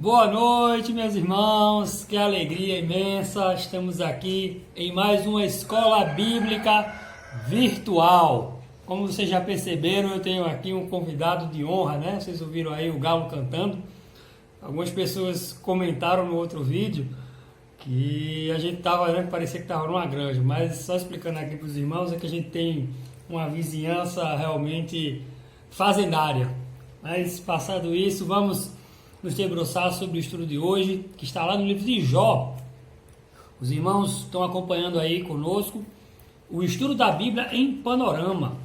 Boa noite, meus irmãos, que alegria imensa, estamos aqui em mais uma escola bíblica virtual. Como vocês já perceberam, eu tenho aqui um convidado de honra, né? Vocês ouviram aí o galo cantando. Algumas pessoas comentaram no outro vídeo que a gente estava, né, parecia que estava numa granja, mas só explicando aqui para os irmãos é que a gente tem uma vizinhança realmente fazendária. Mas passado isso, vamos nos debruçar sobre o estudo de hoje, que está lá no livro de Jó. Os irmãos estão acompanhando aí conosco o estudo da Bíblia em panorama.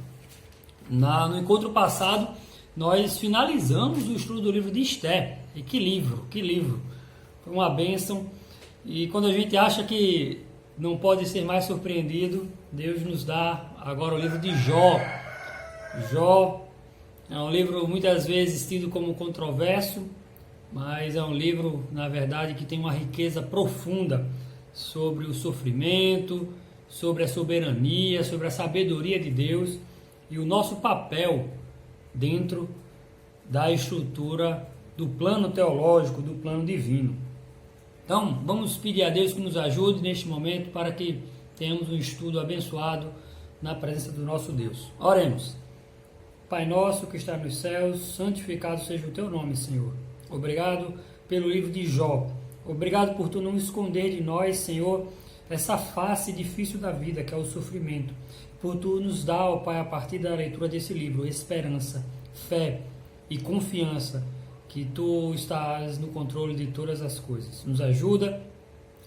No encontro passado, nós finalizamos o estudo do livro de Esté. E que livro! Foi uma bênção. E quando a gente acha que não pode ser mais surpreendido, Deus nos dá agora o livro de Jó. Jó é um livro muitas vezes tido como controverso, mas é um livro, na verdade, que tem uma riqueza profunda sobre o sofrimento, sobre a soberania, sobre a sabedoria de Deus e o nosso papel dentro da estrutura do plano teológico, do plano divino. Então, vamos pedir a Deus que nos ajude neste momento para que tenhamos um estudo abençoado na presença do nosso Deus. Oremos. Pai nosso que está nos céus, santificado seja o teu nome, Senhor. Obrigado pelo livro de Jó. Obrigado por tu não esconder de nós, Senhor, essa face difícil da vida, que é o sofrimento. Por tu nos dar, ó Pai, a partir da leitura desse livro, esperança, fé e confiança que tu estás no controle de todas as coisas. Nos ajuda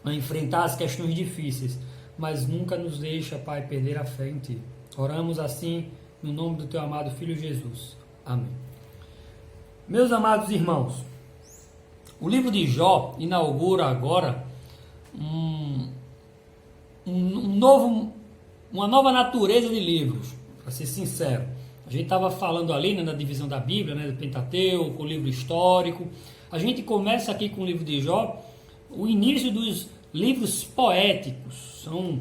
a enfrentar as questões difíceis, mas nunca nos deixa, Pai, perder a fé em ti. Oramos assim no nome do teu amado Filho Jesus. Amém. Meus amados irmãos, o livro de Jó inaugura agora uma nova natureza de livros, para ser sincero. A gente estava falando ali, né, na divisão da Bíblia, né, do Pentateuco, o livro histórico. A gente começa aqui com o livro de Jó, o início dos livros poéticos. São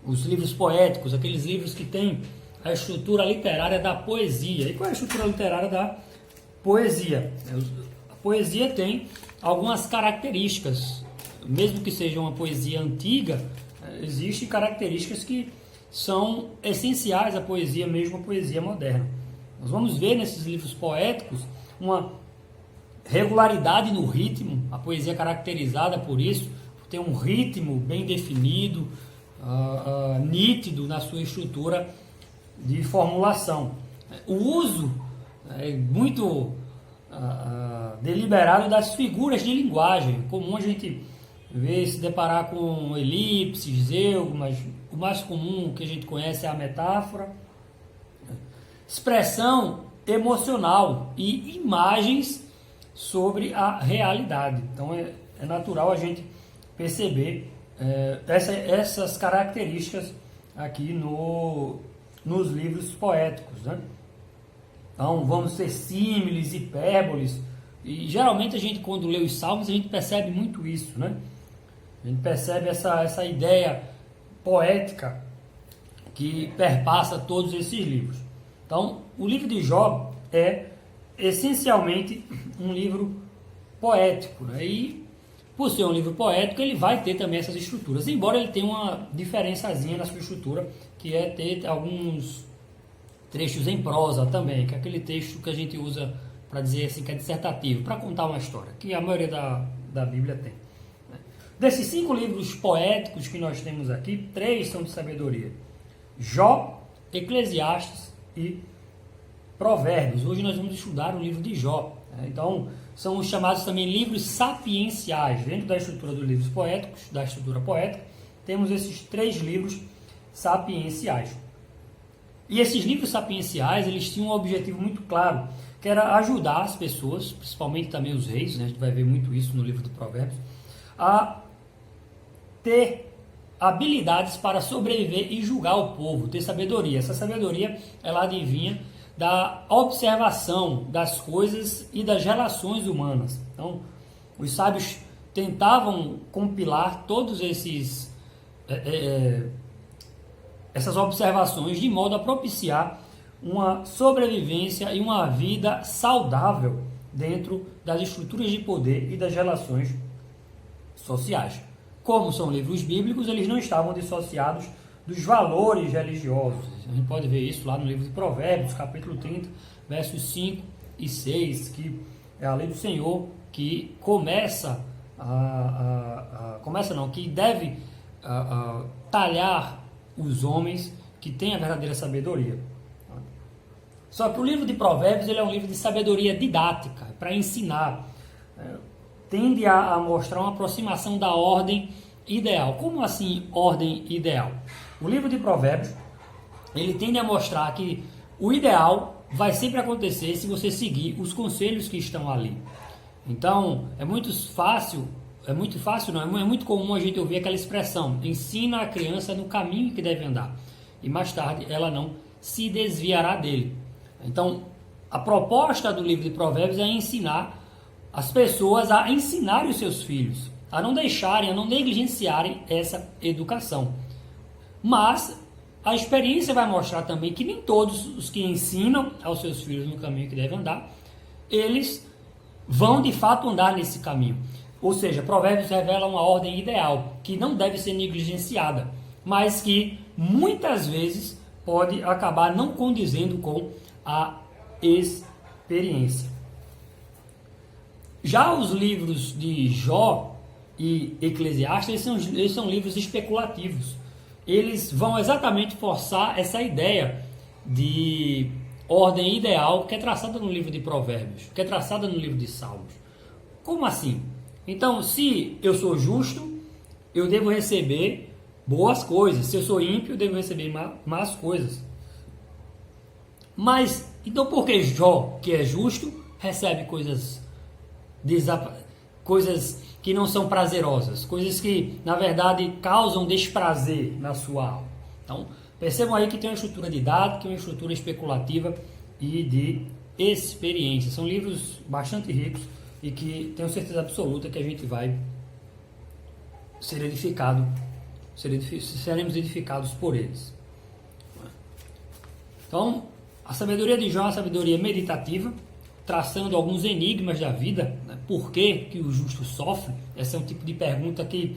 os livros poéticos, aqueles livros que têm a estrutura literária da poesia. E qual é a estrutura literária da poesia? A poesia tem algumas características, mesmo que seja uma poesia antiga, existem características que são essenciais à poesia, mesmo a poesia moderna. Nós vamos ver nesses livros poéticos uma regularidade no ritmo, a poesia é caracterizada por isso, tem um ritmo bem definido, nítido na sua estrutura de formulação. O uso é muito deliberado das figuras de linguagem. Comum a gente ver, se deparar com elipses, zêugomas. O mais comum que a gente conhece é a metáfora, expressão emocional e imagens sobre a realidade. Então é natural a gente perceber essas características aqui nos livros poéticos, né? Então vamos ter símiles, hipérboles, e geralmente a gente, quando lê os salmos, a gente percebe muito isso, né? A gente percebe essa ideia poética que perpassa todos esses livros. Então, o livro de Jó é essencialmente um livro poético, né? E por ser um livro poético, ele vai ter também essas estruturas, embora ele tenha uma diferençazinha na sua estrutura, que é ter alguns trechos em prosa também, que é aquele texto que a gente usa para dizer assim, que é dissertativo, para contar uma história, que a maioria da Bíblia tem. Desses 5 livros poéticos que nós temos aqui, 3 são de sabedoria: Jó, Eclesiastes e Provérbios. Hoje nós vamos estudar o livro de Jó. Então, são os chamados também livros sapienciais. Dentro da estrutura dos livros poéticos, da estrutura poética, temos esses 3 livros sapienciais. E esses livros sapienciais, eles tinham um objetivo muito claro, que era ajudar as pessoas, principalmente também os reis, né? A gente vai ver muito isso no livro de Provérbios, a ter habilidades para sobreviver e julgar o povo, ter sabedoria. Essa sabedoria, ela advinha da observação das coisas e das relações humanas. Então, os sábios tentavam compilar todos essas observações de modo a propiciar uma sobrevivência e uma vida saudável dentro das estruturas de poder e das relações sociais. Como são livros bíblicos, eles não estavam dissociados dos valores religiosos. A gente pode ver isso lá no livro de Provérbios, capítulo 30, versos 5 e 6, que é a lei do Senhor que que deve talhar os homens que têm a verdadeira sabedoria. Só que o livro de Provérbios ele é um livro de sabedoria didática, para ensinar. Tende a mostrar uma aproximação da ordem ideal. Como assim ordem ideal? O livro de Provérbios ele tende a mostrar que o ideal vai sempre acontecer se você seguir os conselhos que estão ali. Então, é muito comum a gente ouvir aquela expressão: ensina a criança no caminho que deve andar, e mais tarde ela não se desviará dele. Então, a proposta do livro de Provérbios é ensinar as pessoas a ensinarem os seus filhos, a não deixarem, a não negligenciarem essa educação. Mas a experiência vai mostrar também que nem todos os que ensinam aos seus filhos no caminho que devem andar, eles vão de fato andar nesse caminho. Ou seja, Provérbios revela uma ordem ideal que não deve ser negligenciada, mas que muitas vezes pode acabar não condizendo com a experiência. Já os livros de Jó e Eclesiastes, eles são livros especulativos. Eles vão exatamente forçar essa ideia de ordem ideal que é traçada no livro de Provérbios, que é traçada no livro de Salmos. Como assim? Então, se eu sou justo, eu devo receber boas coisas. Se eu sou ímpio, eu devo receber más coisas. Mas, então por que Jó, que é justo, recebe coisas que não são prazerosas, coisas que, na verdade, causam desprazer na sua alma? Então, percebam aí que tem uma estrutura didática, uma estrutura especulativa e de experiência. São livros bastante ricos e que tenho certeza absoluta que a gente vai ser edificado, seremos edificados por eles. Então, a sabedoria de Jó é uma sabedoria meditativa, traçando alguns enigmas da vida, né? Por que o justo sofre? Esse é um tipo de pergunta que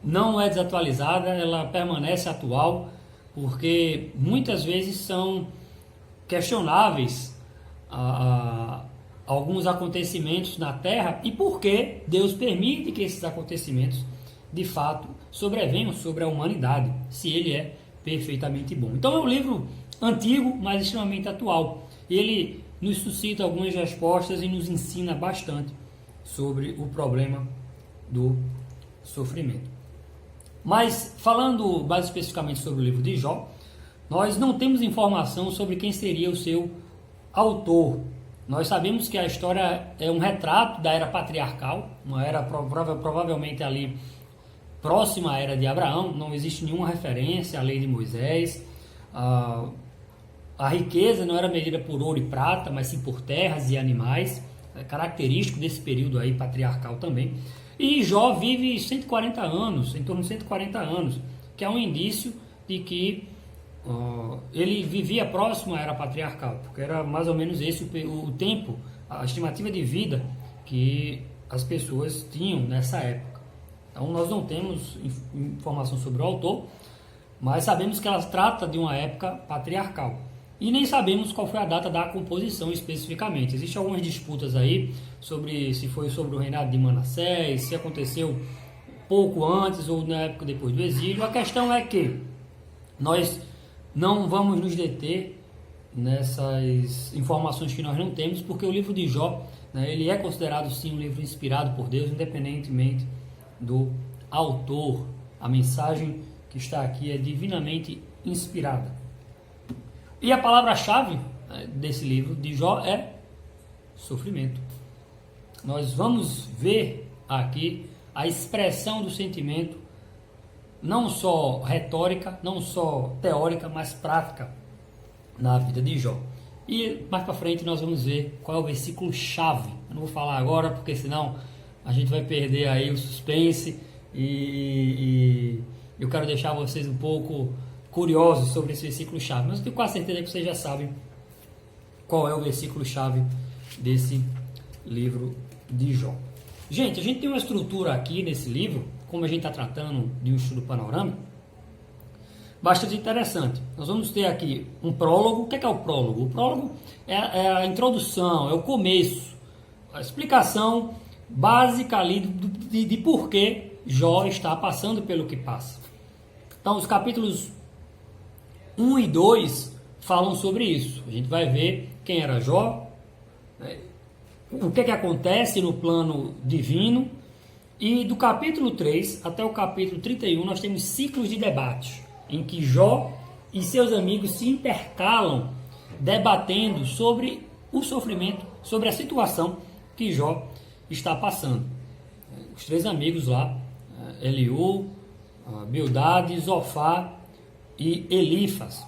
não é desatualizada, ela permanece atual, porque muitas vezes são questionáveis alguns acontecimentos na Terra e por que Deus permite que esses acontecimentos de fato sobrevenham sobre a humanidade, se ele é perfeitamente bom. Então é um livro antigo, mas extremamente atual. Ele nos suscita algumas respostas e nos ensina bastante sobre o problema do sofrimento. Mas, falando mais especificamente sobre o livro de Jó, nós não temos informação sobre quem seria o seu autor. Nós sabemos que a história é um retrato da era patriarcal, uma era provavelmente ali próxima à era de Abraão, não existe nenhuma referência à lei de Moisés. A riqueza não era medida por ouro e prata, mas sim por terras e animais, é característico desse período aí patriarcal também. E Jó vive 140 anos, em torno de 140 anos, que é um indício de que ele vivia próximo à era patriarcal, porque era mais ou menos esse o tempo, a estimativa de vida que as pessoas tinham nessa época. Então nós não temos informação sobre o autor, mas sabemos que ela trata de uma época patriarcal. E nem sabemos qual foi a data da composição especificamente. Existem algumas disputas aí sobre se foi sobre o reinado de Manassés, se aconteceu pouco antes ou na época depois do exílio. A questão é que nós não vamos nos deter nessas informações que nós não temos, porque o livro de Jó, né, ele é considerado sim um livro inspirado por Deus, independentemente do autor. A mensagem que está aqui é divinamente inspirada. E a palavra-chave desse livro de Jó é sofrimento. Nós vamos ver aqui a expressão do sentimento, não só retórica, não só teórica, mas prática na vida de Jó. E mais para frente nós vamos ver qual é o versículo-chave. Eu não vou falar agora, porque senão a gente vai perder aí o suspense e eu quero deixar vocês um pouco curiosos sobre esse versículo-chave, mas eu tenho quase certeza que vocês já sabem qual é o versículo-chave desse livro de Jó. Gente, a gente tem uma estrutura aqui nesse livro, como a gente está tratando de um estudo panorâmico, bastante interessante. Nós vamos ter aqui um prólogo. O que é o prólogo? O prólogo é a introdução, é o começo, a explicação básica ali de por que Jó está passando pelo que passa. Então, os capítulos 1 e 2 falam sobre isso. A gente vai ver quem era Jó, o que acontece no plano divino, e do capítulo 3 até o capítulo 31 nós temos ciclos de debate, em que Jó e seus amigos se intercalam debatendo sobre o sofrimento, sobre a situação que Jó está passando. Os três amigos lá, Eliú, Bildade, Zofar e Elifas.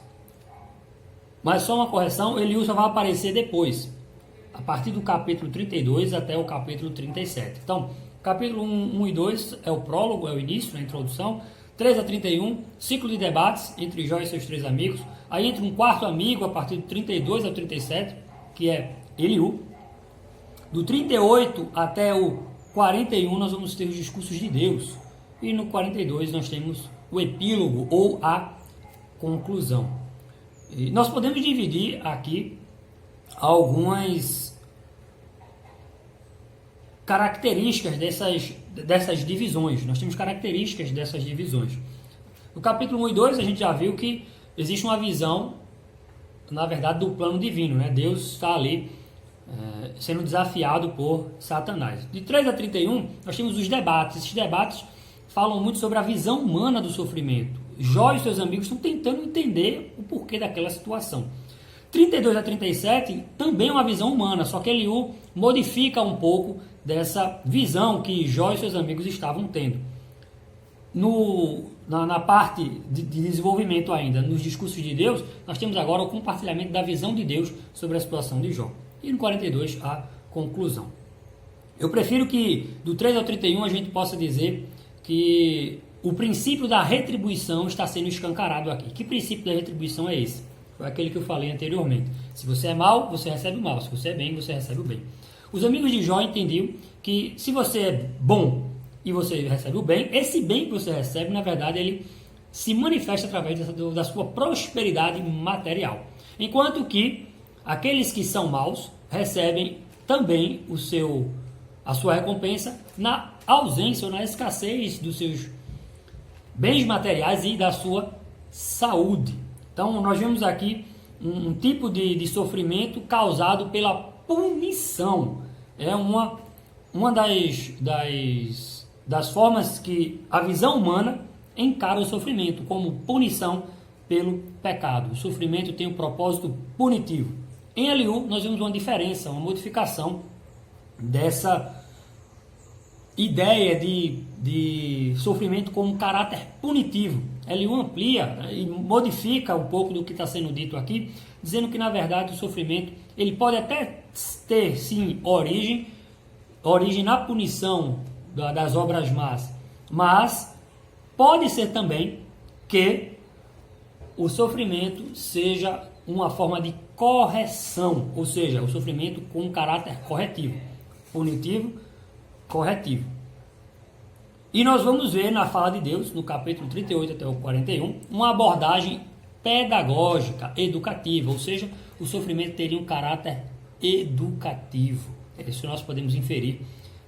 Mas só uma correção, Eliú só vai aparecer depois, a partir do capítulo 32 até o capítulo 37. Então, capítulo 1 e 2 é o prólogo, é o início, a introdução. 3 a 31, ciclo de debates entre Jó e seus três amigos. Aí entra um quarto amigo a partir do 32 ao 37, que é Eliú. Do 38 até o 41 nós vamos ter os discursos de Deus. E no 42 nós temos o epílogo ou a conclusão. E nós podemos dividir aqui algumas características dessas divisões. Nós temos características dessas divisões. No capítulo 1 e 2 a gente já viu que existe uma visão, na verdade, do plano divino, né? Deus está ali sendo desafiado por Satanás. De 3 a 31 nós temos os debates. Esses debates falam muito sobre a visão humana do sofrimento. Jó e seus amigos estão tentando entender o porquê daquela situação. 32 a 37 também é uma visão humana, só que Eliú modifica um pouco dessa visão que Jó e seus amigos estavam tendo. Na parte de desenvolvimento ainda, nos discursos de Deus, nós temos agora o compartilhamento da visão de Deus sobre a situação de Jó. E no 42 a conclusão. Eu prefiro que do 3 ao 31 a gente possa dizer que o princípio da retribuição está sendo escancarado aqui. Que princípio da retribuição é esse? Foi aquele que eu falei anteriormente. Se você é mal, você recebe o mal. Se você é bem, você recebe o bem. Os amigos de Jó entendiam que se você é bom e você recebe o bem, esse bem que você recebe, na verdade, ele se manifesta através da sua prosperidade material. Enquanto que aqueles que são maus recebem também a sua recompensa na ausência ou na escassez dos seus bens materiais e da sua saúde. Então, nós vemos aqui um tipo de sofrimento causado pela punição. É uma das formas que a visão humana encara o sofrimento, como punição pelo pecado. O sofrimento tem um propósito punitivo. Em Eliú, nós vemos uma diferença, uma modificação dessa ideia de sofrimento como caráter punitivo. Eliú amplia e modifica um pouco do que está sendo dito aqui, dizendo que, na verdade, o sofrimento ele pode até ter, sim, origem na punição das obras más, mas pode ser também que o sofrimento seja uma forma de correção, ou seja, o sofrimento com um caráter corretivo, punitivo, corretivo. E nós vamos ver na fala de Deus, no capítulo 38 até o 41, uma abordagem pedagógica, educativa, ou seja, o sofrimento teria um caráter educativo. É isso que nós podemos inferir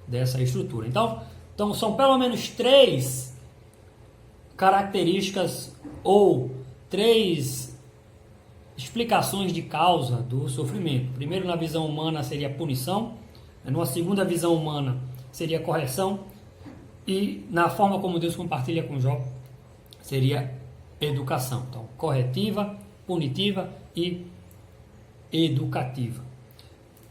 dessa estrutura. Então são pelo menos 3 características ou 3 explicações de causa do sofrimento. Primeiro, na visão humana, seria punição. Numa segunda visão humana, seria correção. E na forma como Deus compartilha com Jó, seria educação. Então, corretiva, punitiva e educativa.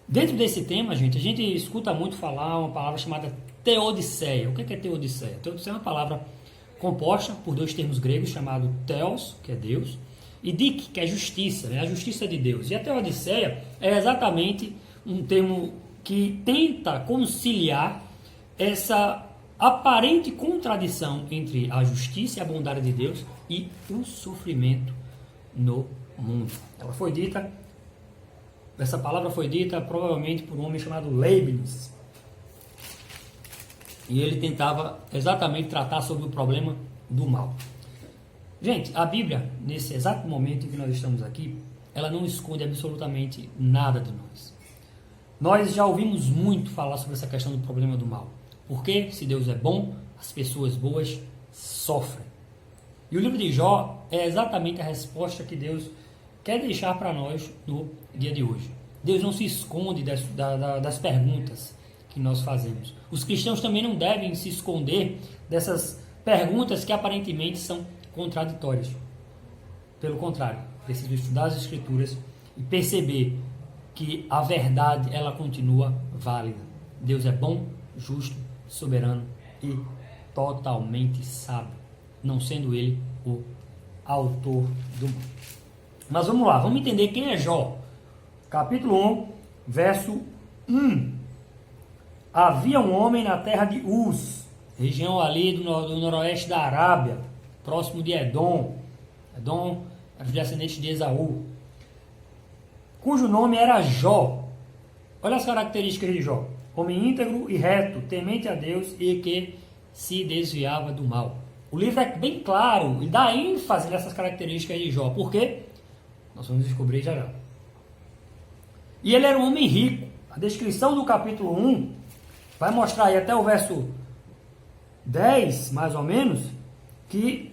Dentro desse tema, gente, a gente escuta muito falar uma palavra chamada teodiceia. O que é teodiceia? Teodiceia é uma palavra composta por 2 termos gregos, chamado theos, que é Deus, e dik, que é justiça, né? A justiça de Deus. E a teodiceia é exatamente um termo que tenta conciliar essa aparente contradição entre a justiça e a bondade de Deus e o sofrimento no mundo. Ela foi dita Essa palavra foi dita provavelmente por um homem chamado Leibniz. E ele tentava exatamente tratar sobre o problema do mal. Gente, a Bíblia, nesse exato momento em que nós estamos aqui, ela não esconde absolutamente nada de nós. Nós já ouvimos muito falar sobre essa questão do problema do mal. Porque, se Deus é bom, as pessoas boas sofrem. E o livro de Jó é exatamente a resposta que Deus quer deixar para nós no dia de hoje. Deus não se esconde das perguntas que nós fazemos. Os cristãos também não devem se esconder dessas perguntas que aparentemente são contraditórias. Pelo contrário, precisam estudar as Escrituras e perceber que a verdade ela continua válida. Deus é bom, justo, soberano e totalmente sábio, não sendo ele o autor do mal. Mas vamos lá, vamos entender quem é Jó. Capítulo 1, verso 1. Havia um homem na terra de Uz, região ali do noroeste da Arábia, próximo de Edom. Edom era descendente de Esaú, cujo nome era Jó. Olha as características de Jó: homem íntegro e reto, temente a Deus e que se desviava do mal. O livro é bem claro e dá ênfase nessas características de Jó. Por quê? Nós vamos descobrir já já. E ele era um homem rico. A descrição do capítulo 1 vai mostrar aí até o verso 10, mais ou menos, que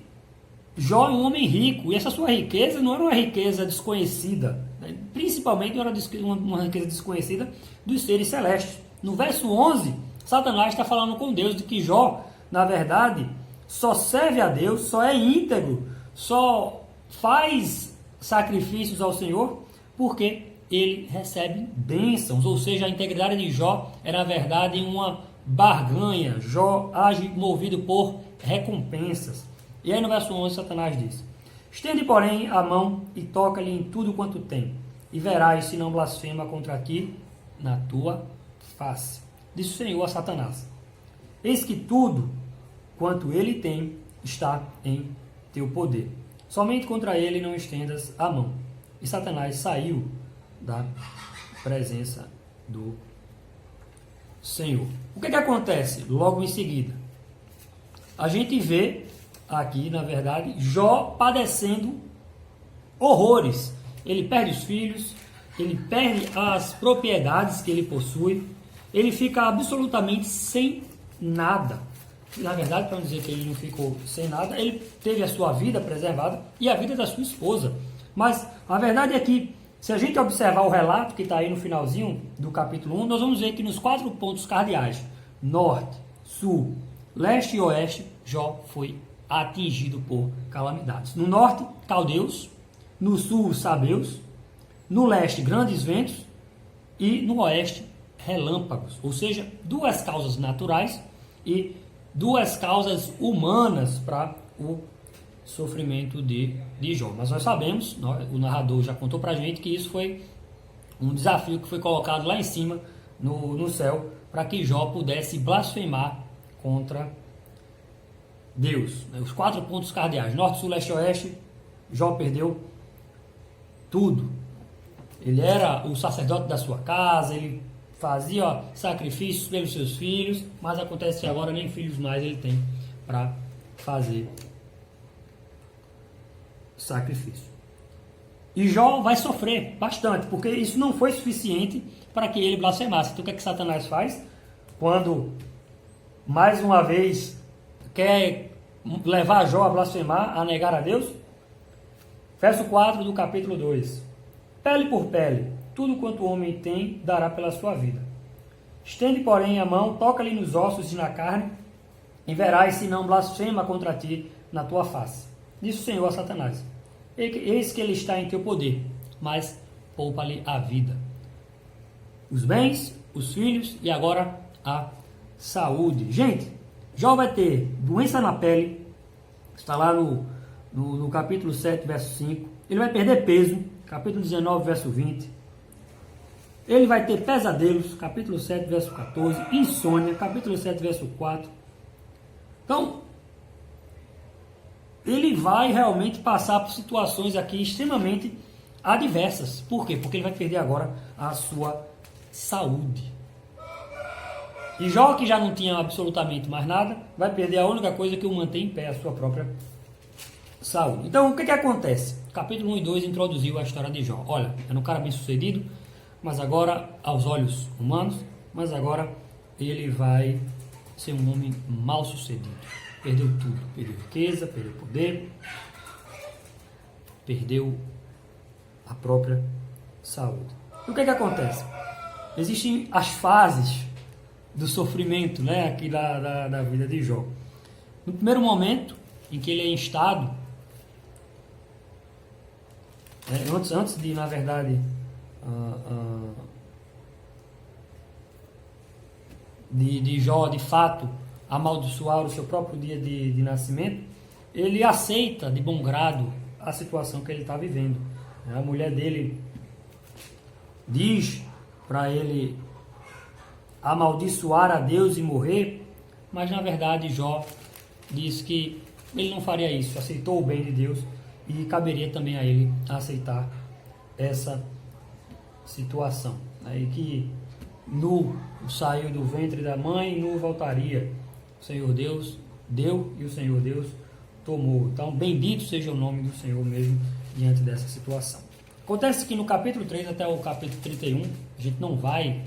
Jó é um homem rico. E essa sua riqueza não era uma riqueza desconhecida. Principalmente não era uma riqueza desconhecida dos seres celestes. No verso 11, Satanás está falando com Deus de que Jó, na verdade, só serve a Deus, só é íntegro, só faz sacrifícios ao Senhor porque ele recebe bênçãos. Ou seja, a integridade de Jó é, na verdade, uma barganha. Jó age movido por recompensas. E aí no verso 11, Satanás diz: estende, porém, a mão e toca-lhe em tudo quanto tem, e verás se não blasfema contra ti na tua face. Disse o Senhor a Satanás: eis que tudo quanto ele tem está em teu poder. Somente contra ele não estendas a mão. E Satanás saiu da presença do Senhor. O que acontece logo em seguida? A gente vê aqui, na verdade, Jó padecendo horrores. Ele perde os filhos, ele perde as propriedades que ele possui, ele fica absolutamente sem nada. Na verdade, para não dizer que ele não ficou sem nada, ele teve a sua vida preservada e a vida da sua esposa. Mas a verdade é que, se a gente observar o relato que está aí no finalzinho do capítulo 1, nós vamos ver que nos 4 pontos cardeais, norte, sul, leste e oeste, Jó foi atingido por calamidades. No norte, caldeus; no sul, sabeus; no leste, grandes ventos; e no oeste, relâmpagos. Ou seja, 2 causas naturais e 2 causas humanas para o sofrimento de Jó. Mas nós sabemos, o narrador já contou para a gente, que isso foi um desafio que foi colocado lá em cima, no céu, para que Jó pudesse blasfemar contra Deus. Os 4 pontos cardeais, norte, sul, leste e oeste, Jó perdeu tudo. Ele era o sacerdote da sua casa, ele fazia sacrifícios pelos seus filhos, mas acontece que agora nem filhos mais ele tem para fazer sacrifício. E Jó vai sofrer bastante, porque isso não foi suficiente para que ele blasfemasse. Então o que é que Satanás faz? Quando, mais uma vez, quer levar Jó a blasfemar, a negar a Deus? Verso 4 do capítulo 2. Pele por pele, tudo quanto o homem tem, dará pela sua vida. Estende, porém, a mão, toca-lhe nos ossos e na carne, e verás se não blasfema contra ti na tua face. Disse o Senhor a Satanás: eis que ele está em teu poder, mas poupa-lhe a vida, os bens, os filhos e agora a saúde. Gente, Jó vai ter doença na pele, está lá no capítulo 7, verso 5. Ele vai perder peso, capítulo 19, verso 20. Ele vai ter pesadelos, capítulo 7, verso 14. Insônia, capítulo 7, verso 4. Então, ele vai realmente passar por situações aqui extremamente adversas. Por quê? Porque ele vai perder agora a sua saúde. E Jó, que já não tinha absolutamente mais nada, vai perder a única coisa que o mantém em pé, a sua própria saúde. Então, o que acontece? Capítulo 1 e 2 introduziu a história de Jó. Olha, era um cara bem sucedido, mas agora, aos olhos humanos, mas agora ele vai ser um homem mal sucedido. Perdeu tudo. Perdeu riqueza, perdeu poder, perdeu a própria saúde. E o que acontece? Existem as fases do sofrimento, né, aqui da vida de Jó. No primeiro momento, em que ele é instado, antes de, na verdade, de Jó, de fato, amaldiçoar o seu próprio dia de nascimento, ele aceita de bom grado a situação que ele está vivendo. A mulher dele diz para ele amaldiçoar a Deus e morrer, mas na verdade Jó diz que ele não faria isso, aceitou o bem de Deus e caberia também a ele aceitar essa situação, e que nu saiu do ventre da mãe e nu voltaria. O Senhor Deus deu e o Senhor Deus tomou. Então, bendito seja o nome do Senhor mesmo diante dessa situação. Acontece que no capítulo 3 até o capítulo 31, a gente não vai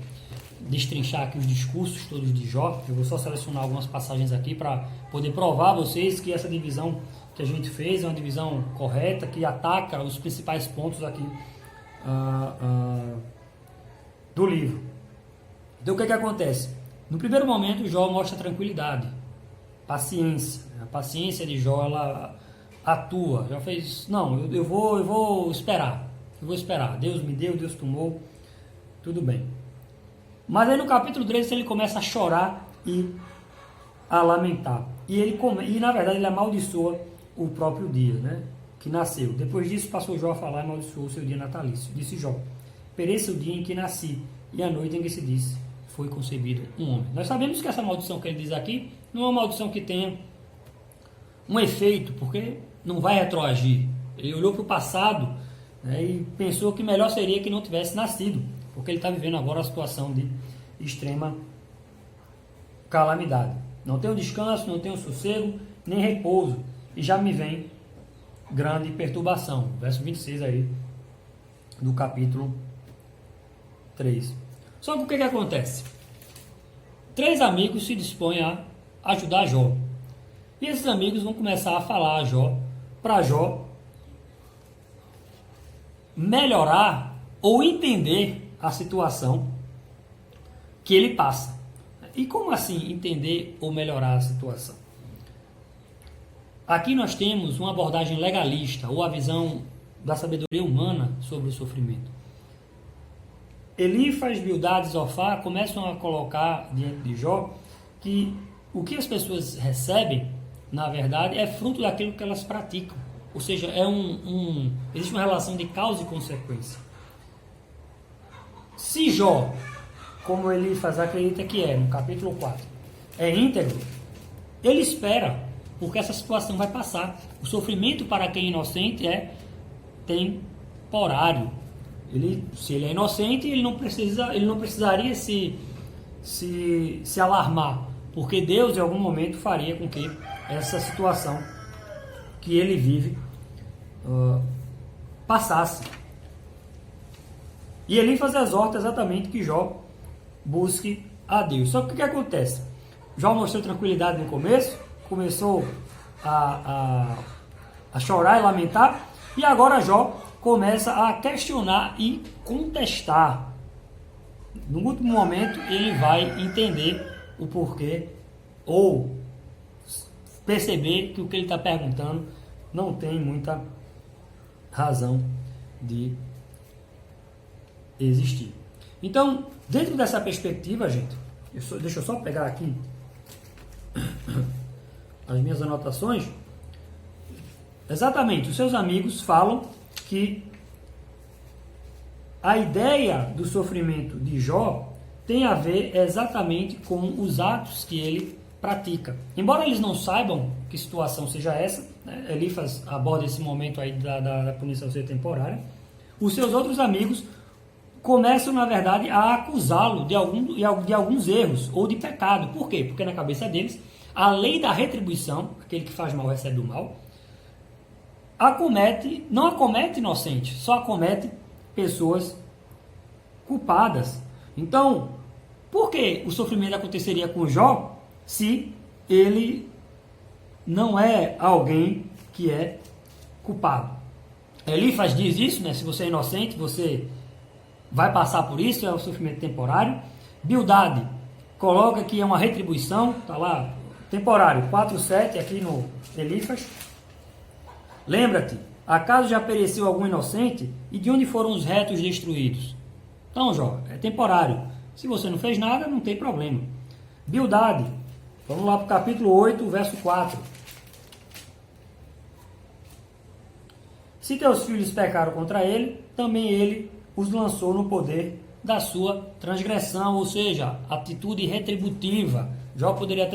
destrinchar aqui os discursos todos de Jó. Eu vou só selecionar algumas passagens aqui para poder provar a vocês que essa divisão que a gente fez é uma divisão correta, que ataca os principais pontos aqui do livro. Então, o que acontece? No primeiro momento, Jó mostra tranquilidade, paciência. A paciência de Jó, ela atua. Já fez, não, eu vou esperar. Eu vou esperar. Deus me deu, Deus tomou, tudo bem. Mas aí no capítulo 3 ele começa a chorar e a lamentar. E na verdade ele amaldiçoa o próprio dia, né, que nasceu. Depois disso passou Jó a falar e amaldiçoou o seu dia natalício. Disse Jó: pereça o dia em que nasci e a noite em que se disse foi concebido um homem. Nós sabemos que essa maldição que ele diz aqui não é uma maldição que tenha um efeito, porque não vai retroagir. Ele olhou para o passado, né, e pensou que melhor seria que não tivesse nascido, porque ele está vivendo agora a situação de extrema calamidade. Não tenho descanso, não tenho sossego, nem repouso, e já me vem grande perturbação. Verso 26 aí, do capítulo 3. Só que o que acontece? 3 amigos se dispõem a ajudar Jó. E esses amigos vão começar a falar a Jó, para Jó melhorar ou entender a situação que ele passa. E como assim entender ou melhorar a situação? Aqui nós temos uma abordagem legalista, ou a visão da sabedoria humana sobre o sofrimento. Elifas, Bildad e Zofar começam a colocar diante de Jó que o que as pessoas recebem, na verdade, é fruto daquilo que elas praticam. Ou seja, existe uma relação de causa e consequência. Se Jó, como Elifas acredita que é, no capítulo 4, é íntegro, ele espera, porque essa situação vai passar. O sofrimento para quem é inocente é temporário. Se ele é inocente, ele não precisaria se alarmar, porque Deus em algum momento faria com que essa situação que ele vive passasse. E Elifas exorta exatamente que Jó busque a Deus. Só que o que acontece? Jó mostrou tranquilidade no começo, começou a chorar e lamentar, e agora Jó começa a questionar e contestar. No último momento ele vai entender o porquê, ou perceber que o que ele está perguntando não tem muita razão de existir. Então, dentro dessa perspectiva, gente, deixa eu só pegar aqui as minhas anotações. Exatamente, os seus amigos falam que a ideia do sofrimento de Jó tem a ver exatamente com os atos que ele pratica. Embora eles não saibam que situação seja essa, né? Elifas aborda esse momento aí da punição ser temporária. os seus outros amigos começam, na verdade, a acusá-lo de alguns erros ou de pecado. Por quê? Porque na cabeça deles, a lei da retribuição, aquele que faz mal recebe o mal, não acomete inocentes, só acomete pessoas culpadas. Então, por que o sofrimento aconteceria com Jó se ele não é alguém que é culpado? Elifas diz isso, né? Se você é inocente, você vai passar por isso, é um sofrimento temporário. Bildade coloca que é uma retribuição, está lá, temporário, 4:7 aqui no Elifas. Lembra-te, acaso já pereceu algum inocente? E de onde foram os retos destruídos? Então, Jó, é temporário. Se você não fez nada, não tem problema. Bildade, vamos lá para o capítulo 8, verso 4. Se teus filhos pecaram contra ele, também ele os lançou no poder da sua transgressão, ou seja, atitude retributiva. Jó poderia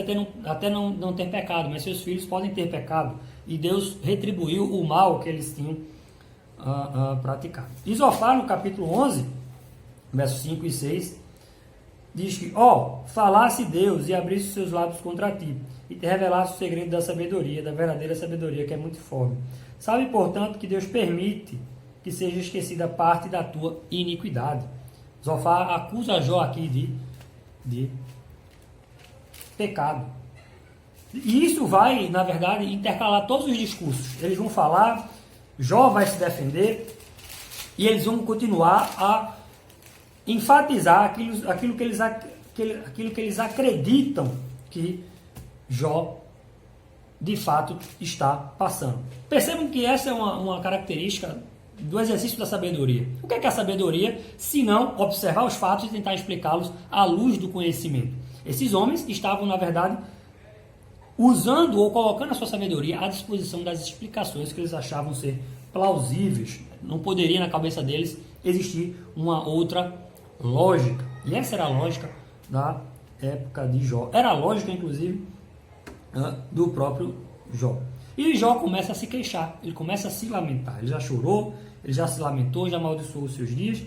até não ter pecado, mas seus filhos podem ter pecado. E Deus retribuiu o mal que eles tinham praticado. E Zofar, no capítulo 11, versos 5 e 6, diz que, falasse Deus e abrisse os seus lábios contra ti, e te revelasse o segredo da sabedoria, da verdadeira sabedoria, que é muito forte. Sabe, portanto, que Deus permite que seja esquecida parte da tua iniquidade. Zofar acusa Jó aqui de pecado. E isso vai, na verdade, intercalar todos os discursos. Eles vão falar, Jó vai se defender, e eles vão continuar a enfatizar aquilo que eles acreditam que Jó de fato está passando. Percebam que essa é uma característica do exercício da sabedoria. O que é a sabedoria? Se não observar os fatos e tentar explicá-los à luz do conhecimento. Esses homens estavam, na verdade, usando ou colocando a sua sabedoria à disposição das explicações que eles achavam ser plausíveis. Não poderia, na cabeça deles, existir uma outra lógica. E essa era a lógica da época de Jó. Era a lógica, inclusive, do próprio Jó. E Jó começa a se queixar, ele começa a se lamentar. Ele já chorou, ele já se lamentou, já amaldiçoou os seus dias.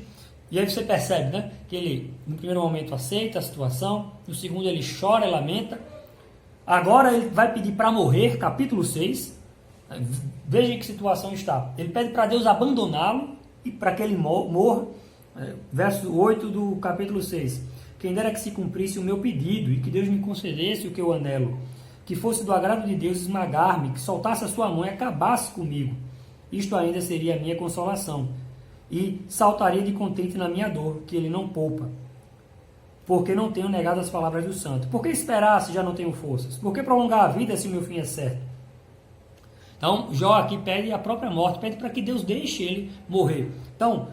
E aí você percebe, né, que ele, no primeiro momento, aceita a situação, no segundo ele chora e lamenta. Agora ele vai pedir para morrer, capítulo 6. Veja em que situação está. Ele pede para Deus abandoná-lo e para que ele morra. Verso 8 do capítulo 6. Quem dera que se cumprisse o meu pedido e que Deus me concedesse o que eu anelo. Que fosse do agrado de Deus esmagar-me, que soltasse a sua mão e acabasse comigo. Isto ainda seria a minha consolação. E saltaria de contente na minha dor, que ele não poupa. Porque não tenho negado as palavras do santo. Por que esperar se já não tenho forças? Por que prolongar a vida se o meu fim é certo? Então, Jó aqui pede a própria morte, pede para que Deus deixe ele morrer. Então,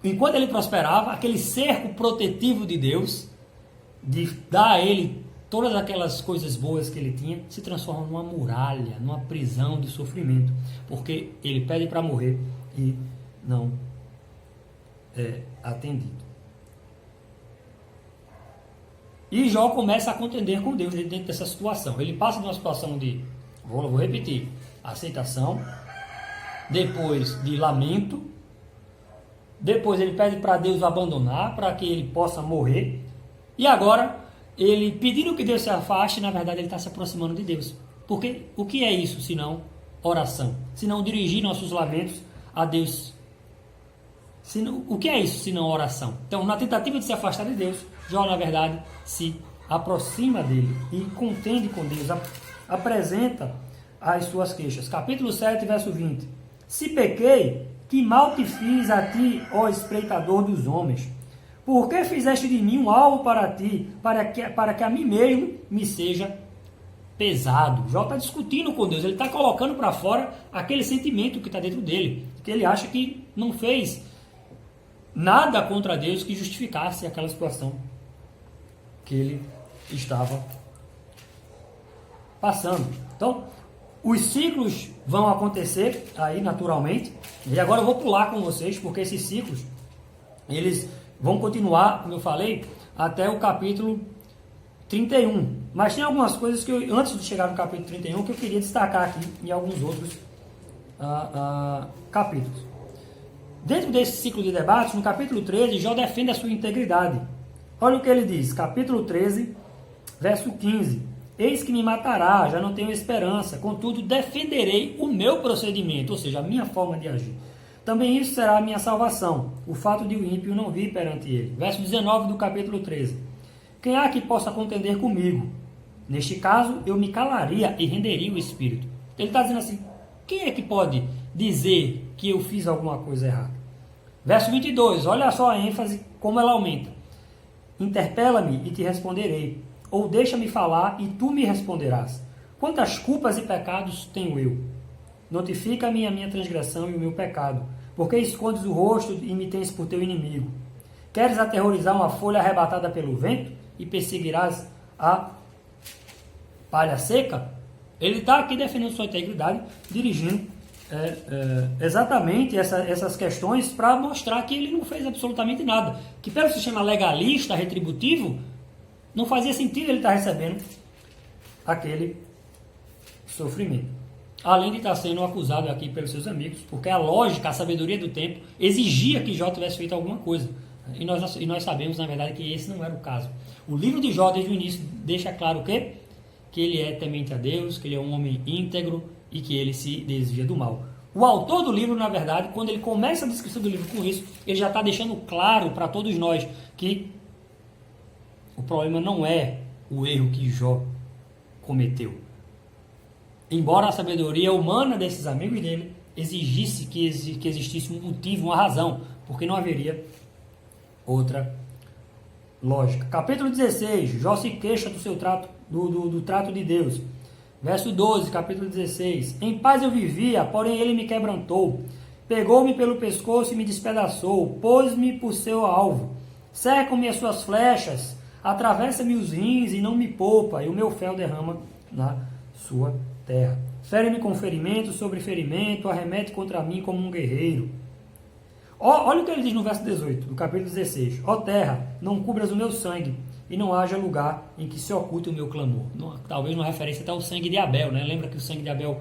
enquanto ele prosperava, aquele cerco protetivo de Deus, de dar a ele todas aquelas coisas boas que ele tinha, se transforma numa muralha, numa prisão de sofrimento, porque ele pede para morrer e não é atendido. E Jó começa a contender com Deus dentro dessa situação. Ele passa de uma situação de, vou repetir, aceitação, depois de lamento, depois ele pede para Deus o abandonar, para que ele possa morrer, e agora, ele pedindo que Deus se afaste, na verdade ele está se aproximando de Deus. Porque o que é isso, senão oração? Senão dirigir nossos lamentos a Deus. O que é isso, senão oração? Então, na tentativa de se afastar de Deus, Jó, na verdade, se aproxima dele e contende com Deus, apresenta as suas queixas. Capítulo 7, verso 20. Se pequei, que mal te fiz a ti, ó espreitador dos homens? Por que fizeste de mim um alvo para ti, para que a mim mesmo me seja pesado? Jó está discutindo com Deus, ele está colocando para fora aquele sentimento que está dentro dele, que ele acha que não fez nada contra Deus que justificasse aquela situação que ele estava passando. Então, os ciclos vão acontecer aí naturalmente, e agora eu vou pular com vocês, porque esses ciclos, eles vão continuar, como eu falei, até o capítulo 31. Mas tem algumas coisas que eu, antes de chegar no capítulo 31, que eu queria destacar aqui em alguns outros capítulos. Dentro desse ciclo de debates, no capítulo 13, Jó defende a sua integridade. Olha o que ele diz, capítulo 13, verso 15. Eis que me matará, já não tenho esperança, contudo defenderei o meu procedimento, ou seja, a minha forma de agir. Também isso será a minha salvação, o fato de o ímpio não vir perante ele. Verso 19 do capítulo 13. Quem há que possa contender comigo? Neste caso, eu me calaria e renderia o espírito. Ele está dizendo assim, quem é que pode dizer que eu fiz alguma coisa errada? Verso 22, olha só a ênfase, como ela aumenta. Interpela-me e te responderei, ou deixa-me falar e tu me responderás. Quantas culpas e pecados tenho eu? Notifica-me a minha transgressão e o meu pecado, porque escondes o rosto e me tens por teu inimigo. Queres aterrorizar uma folha arrebatada pelo vento e perseguirás a palha seca? Ele está aqui defendendo sua integridade, dirigindo exatamente essas questões para mostrar que ele não fez absolutamente nada. Que pelo sistema legalista, retributivo, não fazia sentido ele estar recebendo aquele sofrimento. Além de estar sendo acusado aqui pelos seus amigos, porque a lógica, a sabedoria do tempo exigia que Jó tivesse feito alguma coisa. E nós sabemos, na verdade, que esse não era o caso. O livro de Jó, desde o início, deixa claro o quê? Que ele é temente a Deus, que ele é um homem íntegro e que ele se desvia do mal. O autor do livro, na verdade, quando ele começa a descrição do livro com isso, ele já está deixando claro para todos nós que o problema não é o erro que Jó cometeu. Embora a sabedoria humana desses amigos dele exigisse que existisse um motivo, uma razão, porque não haveria outra lógica. Capítulo 16, Jó se queixa do seu trato, do trato de Deus. Verso 12, capítulo 16. Em paz eu vivia, porém ele me quebrantou. Pegou-me pelo pescoço e me despedaçou. Pôs-me por seu alvo. Cercam-me as suas flechas. Atravessa-me os rins e não me poupa. E o meu fel derrama na sua terra. Fere-me com ferimento sobre ferimento. Arremete contra mim como um guerreiro. Olha o que ele diz no verso 18, do capítulo 16. Ó terra, não cubras o meu sangue, e não haja lugar em que se oculte o meu clamor. Talvez uma referência até ao sangue de Abel, né? Lembra que o sangue de Abel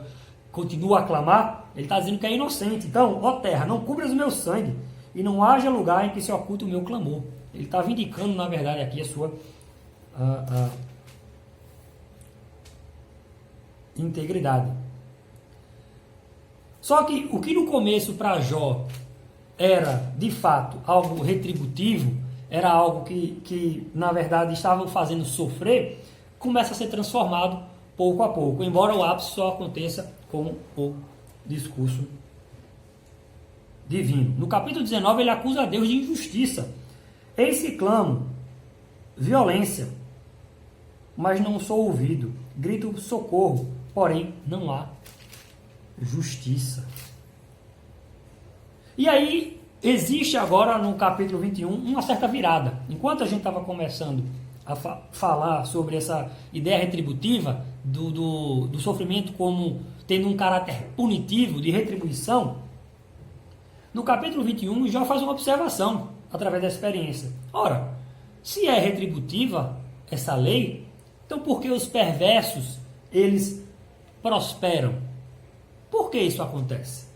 continua a clamar? Ele está dizendo que é inocente. Então, ó terra, não cubras o meu sangue, e não haja lugar em que se oculte o meu clamor. Ele está vindicando, na verdade, aqui a sua integridade. Só que o que no começo para Jó era, de fato, algo retributivo, era algo que na verdade, estavam fazendo sofrer, começa a ser transformado pouco a pouco, embora o ápice só aconteça com o discurso divino. No capítulo 19, ele acusa a Deus de injustiça. Eis que clamo, violência, mas não sou ouvido. Grito socorro, porém não há justiça. E aí, existe agora no capítulo 21 uma certa virada. Enquanto a gente estava começando a falar sobre essa ideia retributiva do sofrimento como tendo um caráter punitivo, de retribuição, no capítulo 21 Jó faz uma observação através da experiência. Ora, se é retributiva essa lei, então por que os perversos eles prosperam? Por que isso acontece?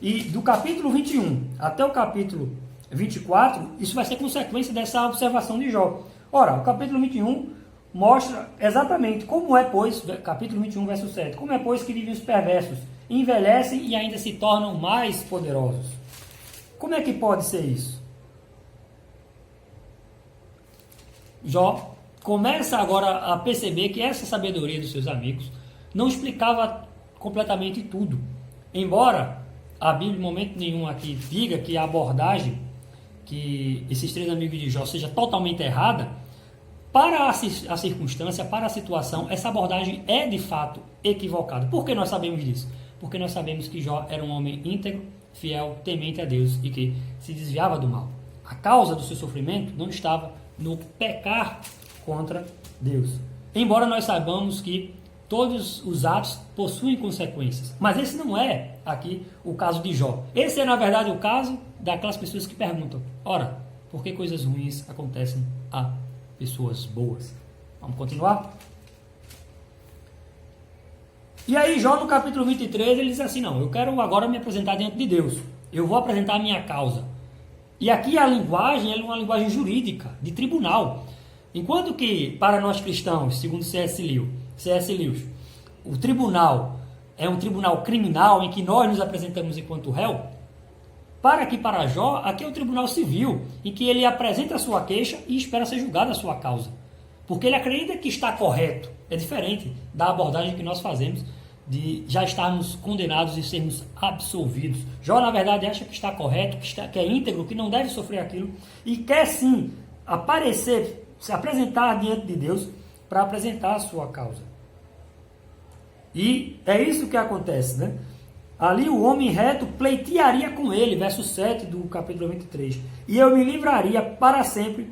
E do capítulo 21 até o capítulo 24, isso vai ser consequência dessa observação de Jó. Ora, o capítulo 21 mostra exatamente como é, pois, capítulo 21, verso 7, como é, pois, que vivem os perversos, envelhecem e ainda se tornam mais poderosos. Como é que pode ser isso? Jó começa agora a perceber que essa sabedoria dos seus amigos não explicava completamente tudo. Embora a Bíblia, em momento nenhum aqui, diga que a abordagem que esses três amigos de Jó seja totalmente errada, para a circunstância, para a situação, essa abordagem é de fato equivocada. Por que nós sabemos disso? Porque nós sabemos que Jó era um homem íntegro, fiel, temente a Deus e que se desviava do mal. A causa do seu sofrimento não estava no pecar contra Deus. Embora nós saibamos que todos os atos possuem consequências. Mas esse não é aqui o caso de Jó. Esse é, na verdade, o caso daquelas pessoas que perguntam: ora, por que coisas ruins acontecem a pessoas boas? Vamos continuar? E aí Jó, no capítulo 23, ele diz assim: não, eu quero agora me apresentar diante de Deus. Eu vou apresentar a minha causa. E aqui a linguagem é uma linguagem jurídica, de tribunal. Enquanto que, para nós cristãos, segundo C.S. Lewis, o tribunal é um tribunal criminal em que nós nos apresentamos enquanto réu, para Jó, aqui é um tribunal civil, em que ele apresenta a sua queixa e espera ser julgada a sua causa. Porque ele acredita que está correto. É diferente da abordagem que nós fazemos de já estarmos condenados e sermos absolvidos. Jó, na verdade, acha que está correto, que é íntegro, que não deve sofrer aquilo, e quer sim aparecer, se apresentar diante de Deus para apresentar a sua causa. E é isso que acontece, né? Ali o homem reto pleitearia com ele, verso 7 do capítulo 23. E eu me livraria para sempre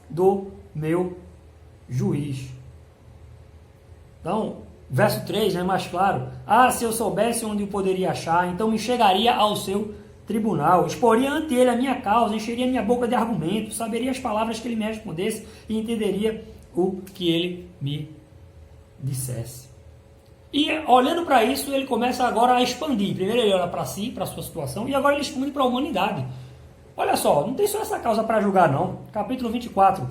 do meu juiz. Então, verso 3 é mais claro. Se eu soubesse onde o poderia achar, então me chegaria ao seu tribunal, exporia ante ele a minha causa, encheria minha boca de argumentos, saberia as palavras que ele me respondesse e entenderia o que ele me dissesse. E olhando para isso, ele começa agora a expandir. Primeiro ele olha para si, para a sua situação, e agora ele expande para a humanidade. Olha só, não tem só essa causa para julgar não. Capítulo 24.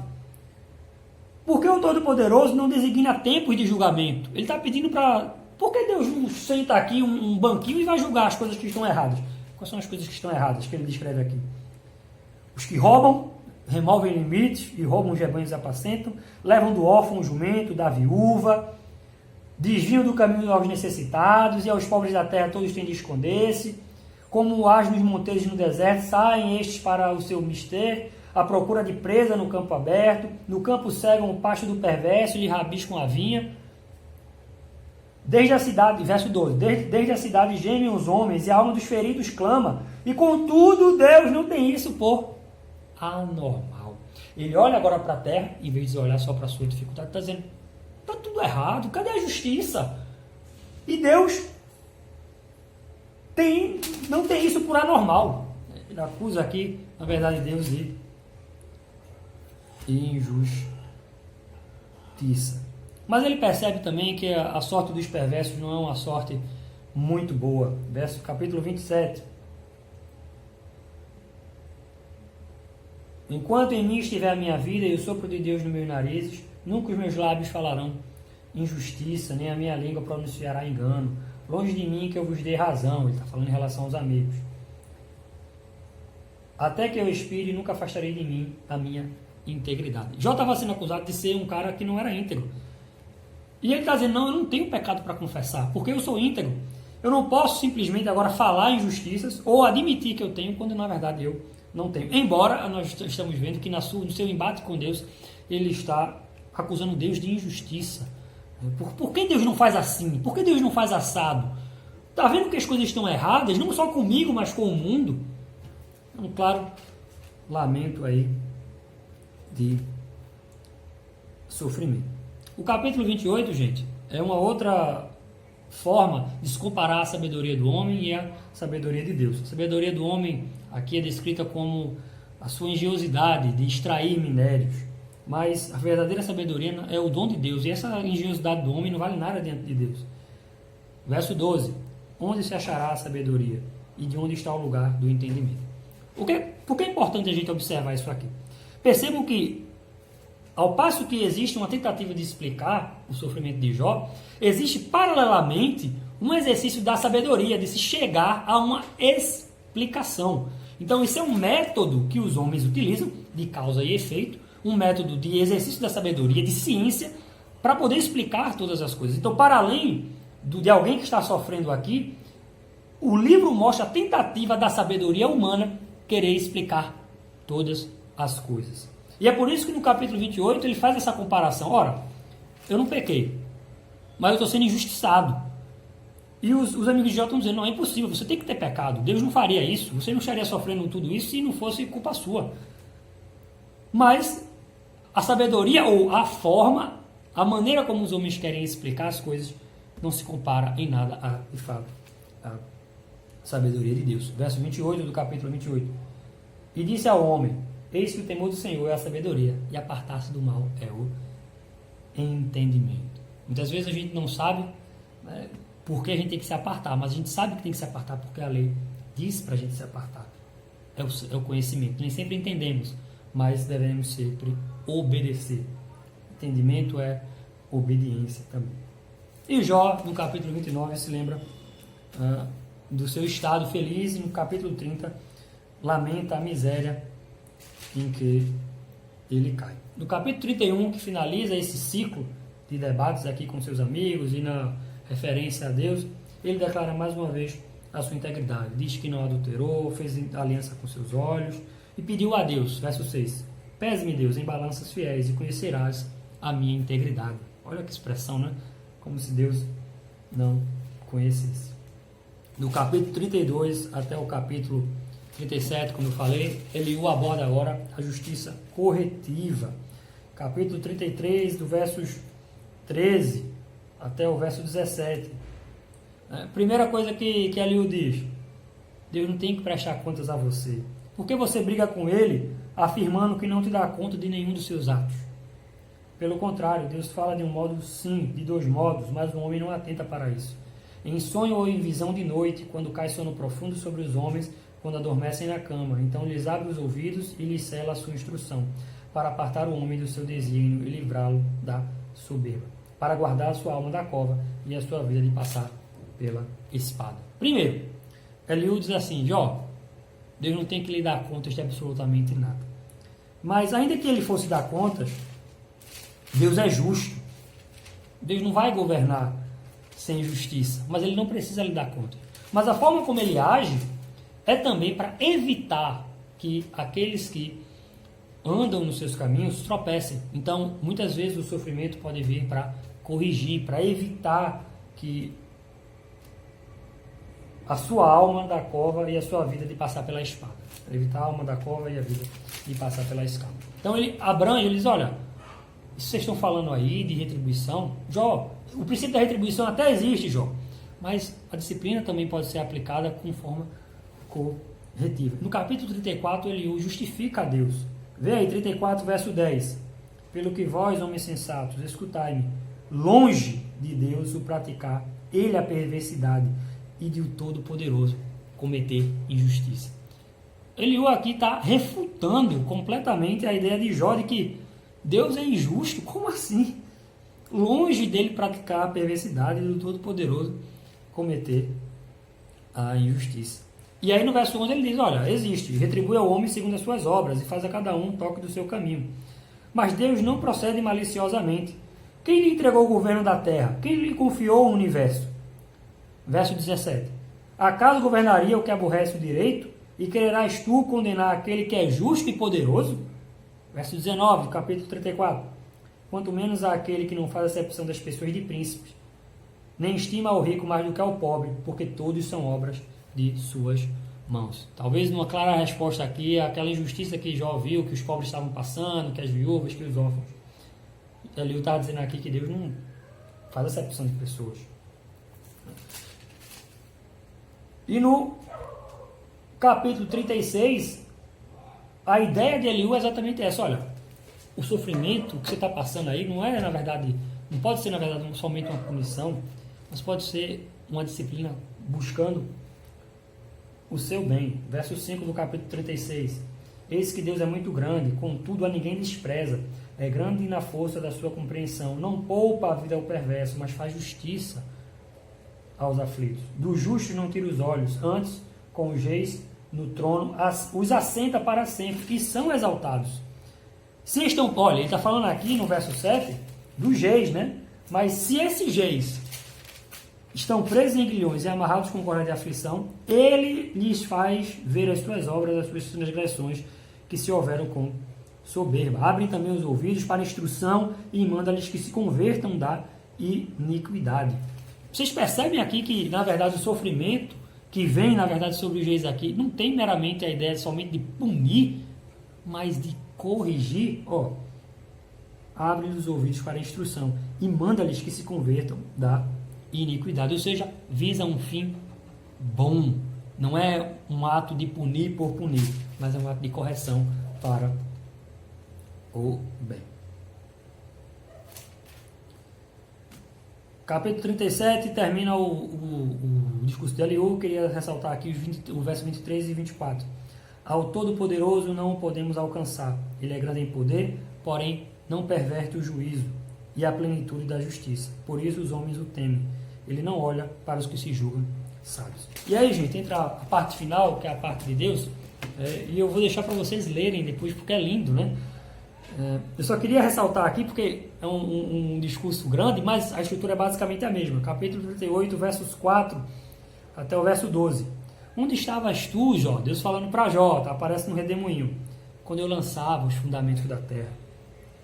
Por que o Todo-Poderoso não designa tempos de julgamento? Ele está pedindo para... Por que Deus não senta aqui um banquinho e vai julgar as coisas que estão erradas? Quais são as coisas que estão erradas que ele descreve aqui? Os que roubam, removem limites e roubam os rebanhos apacentam, levam do órfão o jumento, da viúva, desviam do caminho aos necessitados, e aos pobres da terra todos têm de esconder-se. Como asnos monteiros no deserto, saem estes para o seu mister, à procura de presa no campo aberto. No campo cegam o pasto do perverso e lhe rabiscam a vinha. Desde a cidade, verso 12, desde a cidade gemem os homens e a alma dos feridos clama. E contudo Deus não tem isso por anormal. Ele olha agora para a terra, em vez de olhar só para a sua dificuldade, está dizendo... Está tudo errado, cadê a justiça? E Deus não tem isso por anormal. Ele acusa aqui, na verdade, Deus de injustiça. Mas ele percebe também que a sorte dos perversos não é uma sorte muito boa. Capítulo 27. Enquanto em mim estiver a minha vida e o sopro de Deus nos meus narizes, nunca os meus lábios falarão injustiça, nem a minha língua pronunciará engano. Longe de mim que eu vos dê razão. Ele está falando em relação aos amigos. Até que eu expire, nunca afastarei de mim a minha integridade. Jó estava sendo acusado de ser um cara que não era íntegro. E ele está dizendo, não, eu não tenho pecado para confessar, porque eu sou íntegro. Eu não posso simplesmente agora falar injustiças ou admitir que eu tenho, quando na verdade eu não tenho. Embora nós estamos vendo que no seu embate com Deus, ele está acusando Deus de injustiça. Por que Deus não faz assim? Por que Deus não faz assado? Está vendo que as coisas estão erradas, não só comigo, mas com o mundo? É um claro lamento aí de sofrimento. O capítulo 28, gente, é uma outra forma de se comparar a sabedoria do homem e a sabedoria de Deus. A sabedoria do homem aqui é descrita como a sua engenhosidade de extrair minérios. Mas a verdadeira sabedoria é o dom de Deus. E essa engenhosidade do homem não vale nada diante de Deus. Verso 12. Onde se achará a sabedoria? E de onde está o lugar do entendimento? Por que é importante a gente observar isso aqui? Percebam que, ao passo que existe uma tentativa de explicar o sofrimento de Jó, existe paralelamente um exercício da sabedoria, de se chegar a uma explicação. Então, isso é um método que os homens utilizam, de causa e efeito, um método de exercício da sabedoria, de ciência, para poder explicar todas as coisas. Então, para além de alguém que está sofrendo aqui, o livro mostra a tentativa da sabedoria humana querer explicar todas as coisas. E é por isso que no capítulo 28 ele faz essa comparação. Ora, eu não pequei, mas eu estou sendo injustiçado. E os amigos de Jó estão dizendo, não, é impossível, você tem que ter pecado. Deus não faria isso, você não estaria sofrendo tudo isso se não fosse culpa sua. Mas a sabedoria ou a forma, a maneira como os homens querem explicar as coisas, não se compara em nada de fato, a sabedoria de Deus. Verso 28 do capítulo 28. E disse ao homem, eis que o temor do Senhor é a sabedoria, e apartar-se do mal é o entendimento. Muitas vezes a gente não sabe, né, por que a gente tem que se apartar, mas a gente sabe que tem que se apartar porque a lei diz para a gente se apartar. É o conhecimento. Nem sempre entendemos, mas devemos sempre obedecer. Entendimento é obediência também. E Jó, no capítulo 29, se lembra do seu estado feliz, e no capítulo 30, lamenta a miséria em que ele cai. No capítulo 31, que finaliza esse ciclo de debates aqui com seus amigos e na referência a Deus, ele declara mais uma vez a sua integridade. Diz que não adulterou, fez aliança com seus olhos e pediu a Deus, verso 6, pese-me Deus em balanças fiéis e conhecerás a minha integridade. Olha que expressão, né? Como se Deus não conhecesse. Do capítulo 32 até o capítulo 37, como eu falei, Eliú aborda agora a justiça corretiva. Capítulo 33, do versos 13 até o verso 17. Primeira coisa que Eliú diz: Deus não tem que prestar contas a você. Por que você briga com ele, afirmando que não te dá conta de nenhum dos seus atos? Pelo contrário, Deus fala de um modo sim, de dois modos, mas o homem não atenta para isso. Em sonho ou em visão de noite, quando cai sono profundo sobre os homens, quando adormecem na cama, então lhes abre os ouvidos e lhes cela a sua instrução, para apartar o homem do seu desígnio e livrá-lo da soberba, para guardar a sua alma da cova e a sua vida de passar pela espada. Primeiro, Eliú diz assim: Jó, Deus não tem que lhe dar contas de absolutamente nada. Mas ainda que ele fosse dar contas, Deus é justo. Deus não vai governar sem justiça, mas ele não precisa lhe dar contas. Mas a forma como ele age é também para evitar que aqueles que andam nos seus caminhos tropecem. Então, muitas vezes o sofrimento pode vir para corrigir, para evitar que a sua alma da cova e a sua vida de passar pela espada. Para evitar a alma da cova e a vida de passar pela espada. Então ele abrange, ele diz: olha, isso vocês estão falando aí de retribuição, Jó, o princípio da retribuição até existe, Jó, mas a disciplina também pode ser aplicada com forma corretiva. No capítulo 34, ele justifica a Deus. Vê aí, 34, verso 10. Pelo que vós, homens sensatos, escutai-me, longe de Deus o praticar, ele a perversidade, e de o Todo-Poderoso cometer injustiça. Eliú aqui está refutando completamente a ideia de Jó de que Deus é injusto. Como assim? Longe dele praticar a perversidade e do Todo-Poderoso cometer a injustiça. E aí no verso 11 ele diz: olha, existe, retribui ao homem segundo as suas obras e faz a cada um toque do seu caminho. Mas Deus não procede maliciosamente. Quem lhe entregou o governo da terra? Quem lhe confiou o universo? Verso 17. Acaso governaria o que aborrece o direito? E quererás tu condenar aquele que é justo e poderoso? Verso 19, capítulo 34. Quanto menos aquele que não faz acepção das pessoas de príncipes, nem estima ao rico mais do que ao pobre, porque todos são obras de suas mãos. Talvez uma clara resposta aqui é aquela injustiça que Jó viu, que os pobres estavam passando, que as viúvas, que os órfãos. Eliú está dizendo aqui que Deus não faz acepção de pessoas. E no capítulo 36, a ideia de Eliú é exatamente essa: olha, o sofrimento que você está passando aí não é, na verdade, não pode ser, na verdade, somente uma punição, mas pode ser uma disciplina buscando o seu bem. Verso 5 do capítulo 36. Eis que Deus é muito grande, contudo a ninguém despreza. É grande na força da sua compreensão. Não poupa a vida ao perverso, mas faz justiça aos aflitos. Do justo não tira os olhos, antes, com os reis no trono, os assenta para sempre, e são exaltados. Se estão, olha, ele está falando aqui no verso 7 dos reis, né? Mas se esses reis estão presos em grilhões e amarrados com corda de aflição, ele lhes faz ver as suas obras, as suas transgressões que se houveram com soberba. Abrem também os ouvidos para instrução e manda-lhes que se convertam da iniquidade. Vocês percebem aqui que, na verdade, o sofrimento que vem, na verdade, sobre os reis aqui, não tem meramente a ideia somente de punir, mas de corrigir. Abre-lhes os ouvidos para a instrução e manda-lhes que se convertam da iniquidade. Ou seja, visa um fim bom. Não é um ato de punir por punir, mas é um ato de correção para o bem. Capítulo 37 termina o discurso de Eliú, eu queria ressaltar aqui o verso 23 e 24. Ao Todo-Poderoso não o podemos alcançar. Ele é grande em poder, porém não perverte o juízo e a plenitude da justiça. Por isso os homens o temem. Ele não olha para os que se julgam sábios. E aí, gente, entra a parte final, que é a parte de Deus, e eu vou deixar para vocês lerem depois, porque é lindo, né? Eu só queria ressaltar aqui, porque é um discurso grande, mas a estrutura é basicamente a mesma. Capítulo 38, versos 4 até o verso 12. Onde estavas tu, Jó? Deus falando para Jó, tá? Aparece no redemoinho. Quando eu lançava os fundamentos da terra.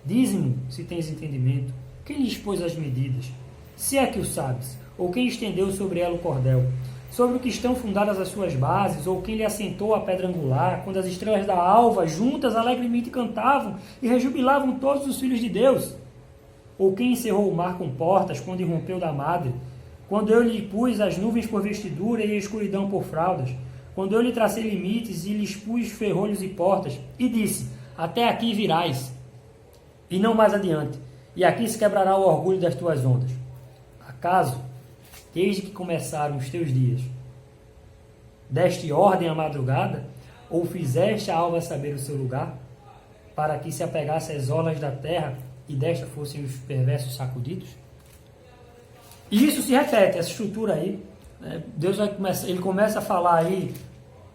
Dize-me, se tens entendimento, quem lhe expôs as medidas? Se é que o sabes, ou quem estendeu sobre ela o cordel? Sobre o que estão fundadas as suas bases, ou quem lhe assentou a pedra angular, quando as estrelas da alva juntas alegremente cantavam e rejubilavam todos os filhos de Deus? Ou quem encerrou o mar com portas, quando irrompeu da madre? Quando eu lhe pus as nuvens por vestidura e a escuridão por fraldas? Quando eu lhe tracei limites e lhes pus ferrolhos e portas? E disse, até aqui virás, e não mais adiante, e aqui se quebrará o orgulho das tuas ondas. Acaso, desde que começaram os teus dias, deste ordem à madrugada, ou fizeste a alva saber o seu lugar, para que se apegasse às olas da terra e desta fossem os perversos sacudidos? E isso se repete, essa estrutura aí, né? Deus ele começa a falar aí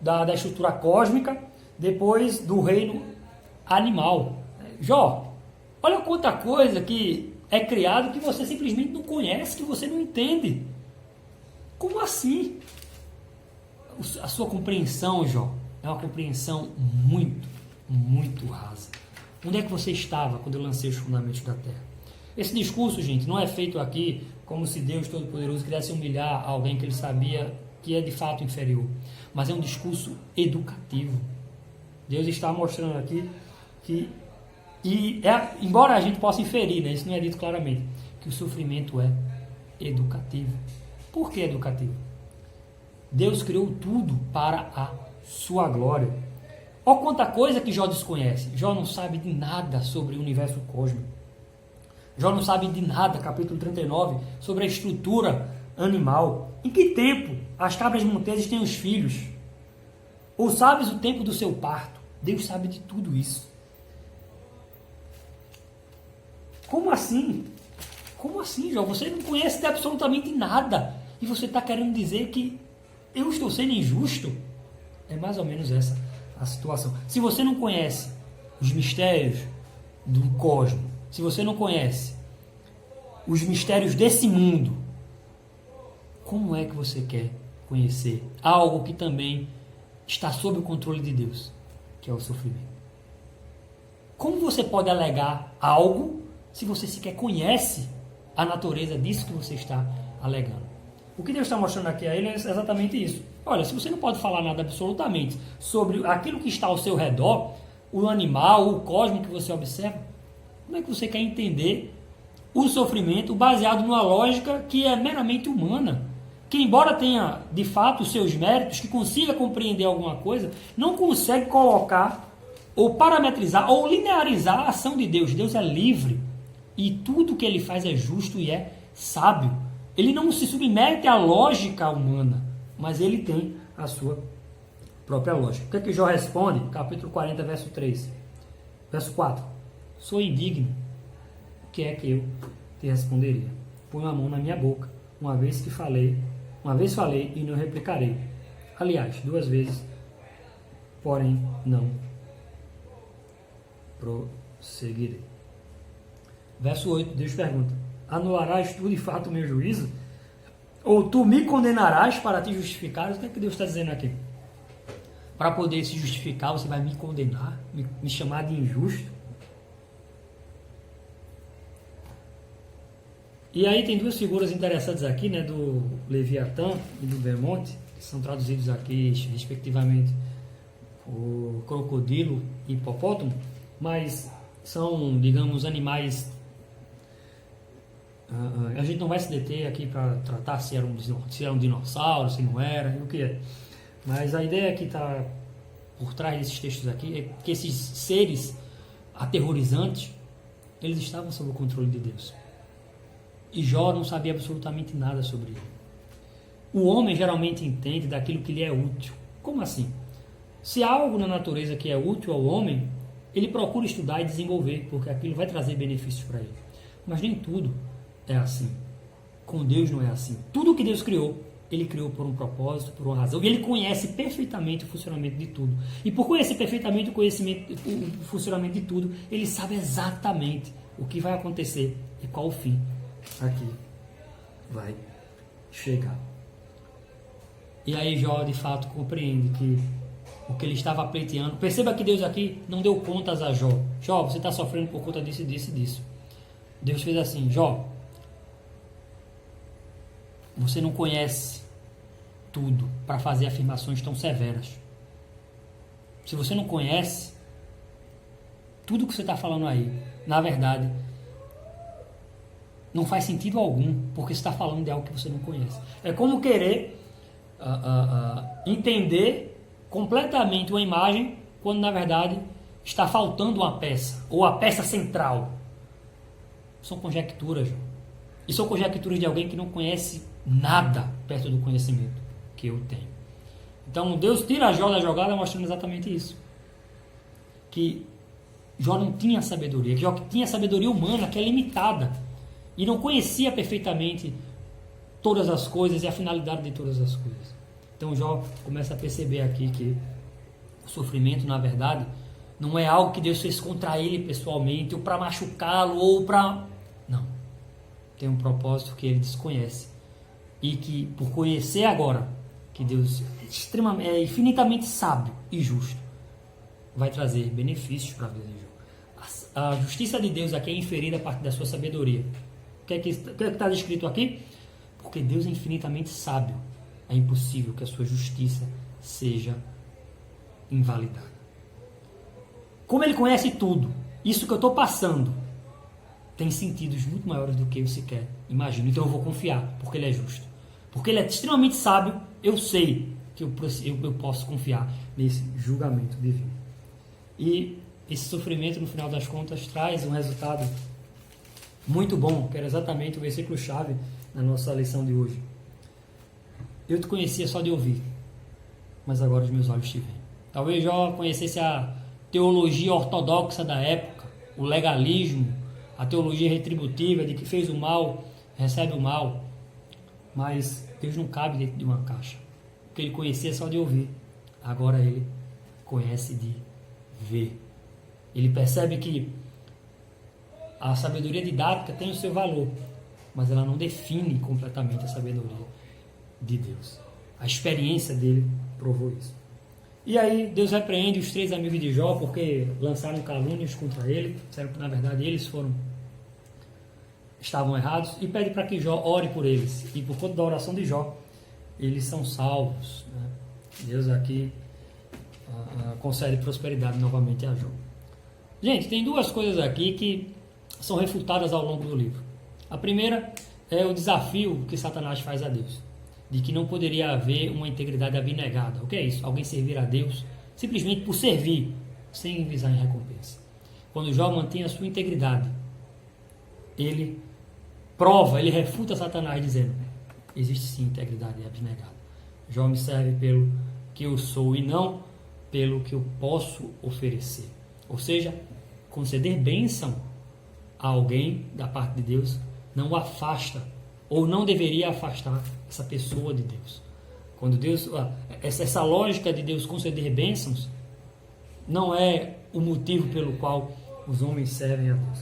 da estrutura cósmica, depois do reino animal. Jó, olha quanta coisa que é criado que você simplesmente não conhece, que você não entende. Como assim? A sua compreensão, Jó, é uma compreensão muito, muito rasa. Onde é que você estava quando eu lancei os fundamentos da terra? Esse discurso, gente, não é feito aqui como se Deus Todo-Poderoso quisesse humilhar alguém que ele sabia que é de fato inferior. Mas é um discurso educativo. Deus está mostrando aqui que, embora a gente possa inferir, né, isso não é dito claramente, que o sofrimento é educativo. Por que educativo? Deus criou tudo para a sua glória. Olha quanta coisa que Jó desconhece. Jó não sabe de nada sobre o universo cósmico. Jó não sabe de nada, capítulo 39, sobre a estrutura animal. Em que tempo as cabras monteses têm os filhos? Ou sabes o tempo do seu parto? Deus sabe de tudo isso. Como assim? Como assim, Jó? Você não conhece de absolutamente nada. E você está querendo dizer que eu estou sendo injusto? É mais ou menos essa a situação. Se você não conhece os mistérios do cosmos, se você não conhece os mistérios desse mundo, como é que você quer conhecer algo que também está sob o controle de Deus, que é o sofrimento? Como você pode alegar algo se você sequer conhece a natureza disso que você está alegando? O que Deus está mostrando aqui a ele é exatamente isso. Olha, se você não pode falar nada absolutamente sobre aquilo que está ao seu redor, o animal, o cosmos que você observa, como é que você quer entender o sofrimento baseado numa lógica que é meramente humana? Que, embora tenha, de fato, os seus méritos, que consiga compreender alguma coisa, não consegue colocar, ou parametrizar, ou linearizar a ação de Deus. Deus é livre. E tudo que ele faz é justo e é sábio. Ele não se submete à lógica humana, mas ele tem a sua própria lógica. O que é que Jó responde? Capítulo 40, verso 3. Verso 4. Sou indigno. O que é que eu te responderia? Põe a mão na minha boca, uma vez falei e não replicarei. Aliás, 2 vezes, porém não prosseguirei. Verso 8, Deus pergunta: anularás tu de fato o meu juízo? Ou tu me condenarás para te justificar? O que é que Deus está dizendo aqui? Para poder se justificar, você vai me condenar, me chamar de injusto? E aí tem 2 figuras interessantes aqui, né, do Leviatã e do Bermonte, que são traduzidos aqui, respectivamente, o crocodilo e hipopótamo, mas são, digamos, animais. A gente não vai se deter aqui para tratar se era um dinossauro, se não era, o que é. Mas a ideia que está por trás desses textos aqui é que esses seres aterrorizantes, eles estavam sob o controle de Deus. E Jó não sabia absolutamente nada sobre ele. O homem geralmente entende daquilo que lhe é útil. Como assim? Se há algo na natureza que é útil ao homem, ele procura estudar e desenvolver, porque aquilo vai trazer benefícios para ele. Mas nem tudo é assim. Com Deus não é assim. Tudo que Deus criou, Ele criou por um propósito, por uma razão. E Ele conhece perfeitamente o funcionamento de tudo. E por conhecer perfeitamente o funcionamento de tudo, Ele sabe exatamente o que vai acontecer e qual o fim aqui vai chegar. E aí Jó, de fato, compreende que o que ele estava pleiteando... Perceba que Deus aqui não deu contas a Jó. Jó, você está sofrendo por conta disso, disso e disso. Deus fez assim: Jó, você não conhece tudo para fazer afirmações tão severas. Se você não conhece, tudo que você está falando aí, na verdade, não faz sentido algum, porque você está falando de algo que você não conhece. É como querer entender completamente uma imagem, quando na verdade está faltando uma peça, ou a peça central. São conjecturas, João. E são conjecturas de alguém que não conhece nada perto do conhecimento que eu tenho. Então Deus tira Jó da jogada mostrando exatamente isso. Que Jó não tinha sabedoria, que Jó tinha sabedoria humana, que é limitada. E não conhecia perfeitamente todas as coisas e a finalidade de todas as coisas. Então Jó começa a perceber aqui que o sofrimento, na verdade, não é algo que Deus fez contra ele pessoalmente, ou para machucá-lo, ou para... Não. Tem um propósito que ele desconhece. E que, por conhecer agora que Deus é infinitamente sábio e justo, vai trazer benefícios para a vida de Jó. A justiça de Deus aqui é inferida a partir da sua sabedoria. O que é que está descrito aqui? Porque Deus é infinitamente sábio. É impossível que a sua justiça seja invalidada. Como ele conhece tudo, isso que eu estou passando tem sentidos muito maiores do que eu sequer imagino. Então eu vou confiar, porque ele é justo. Porque ele é extremamente sábio, eu sei que eu posso confiar nesse julgamento divino. E esse sofrimento, no final das contas, traz um resultado muito bom, que era exatamente o versículo-chave na nossa lição de hoje. Eu te conhecia só de ouvir, mas agora os meus olhos te veem. Talvez Jó conhecesse a teologia ortodoxa da época, o legalismo, a teologia retributiva de que fez o mal, recebe o mal. Mas Deus não cabe dentro de uma caixa. Porque ele conhecia só de ouvir. Agora ele conhece de ver. Ele percebe que a sabedoria didática tem o seu valor, mas ela não define completamente a sabedoria de Deus. A experiência dele provou isso. E aí Deus repreende os 3 amigos de Jó porque lançaram calúnias contra ele, disseram que na verdade eles estavam errados, e pede para que Jó ore por eles. E por conta da oração de Jó, eles são salvos, né? Deus aqui concede prosperidade novamente a Jó. Gente, tem 2 coisas aqui que são refutadas ao longo do livro. A primeira é o desafio que Satanás faz a Deus, de que não poderia haver uma integridade abnegada. O que é isso? Alguém servir a Deus simplesmente por servir, sem visar em recompensa. Quando Jó mantém a sua integridade, ele refuta Satanás dizendo: existe sim integridade abnegada. Jó me serve pelo que eu sou e não pelo que eu posso oferecer. Ou seja, conceder bênção a alguém da parte de Deus não o afasta, ou não deveria afastar essa pessoa de Deus. Quando Deus, essa lógica de Deus conceder bênçãos não é o motivo pelo qual os homens servem a Deus.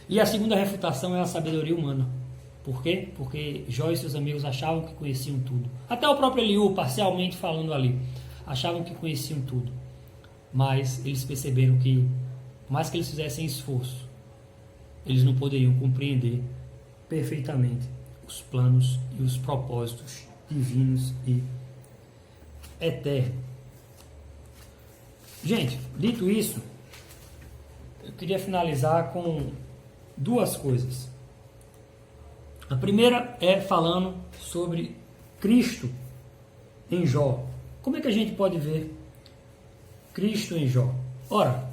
E a segunda refutação é a sabedoria humana. Por quê? Porque Jó e seus amigos achavam que conheciam tudo. Até o próprio Eliú, parcialmente falando ali, achavam que conheciam tudo. Mas eles perceberam que, por mais que eles fizessem esforço, eles não poderiam compreender perfeitamente os planos e os propósitos divinos e eternos. Gente, dito isso, eu queria finalizar com 2 coisas. A primeira é falando sobre Cristo em Jó. Como é que a gente pode ver Cristo em Jó? Ora,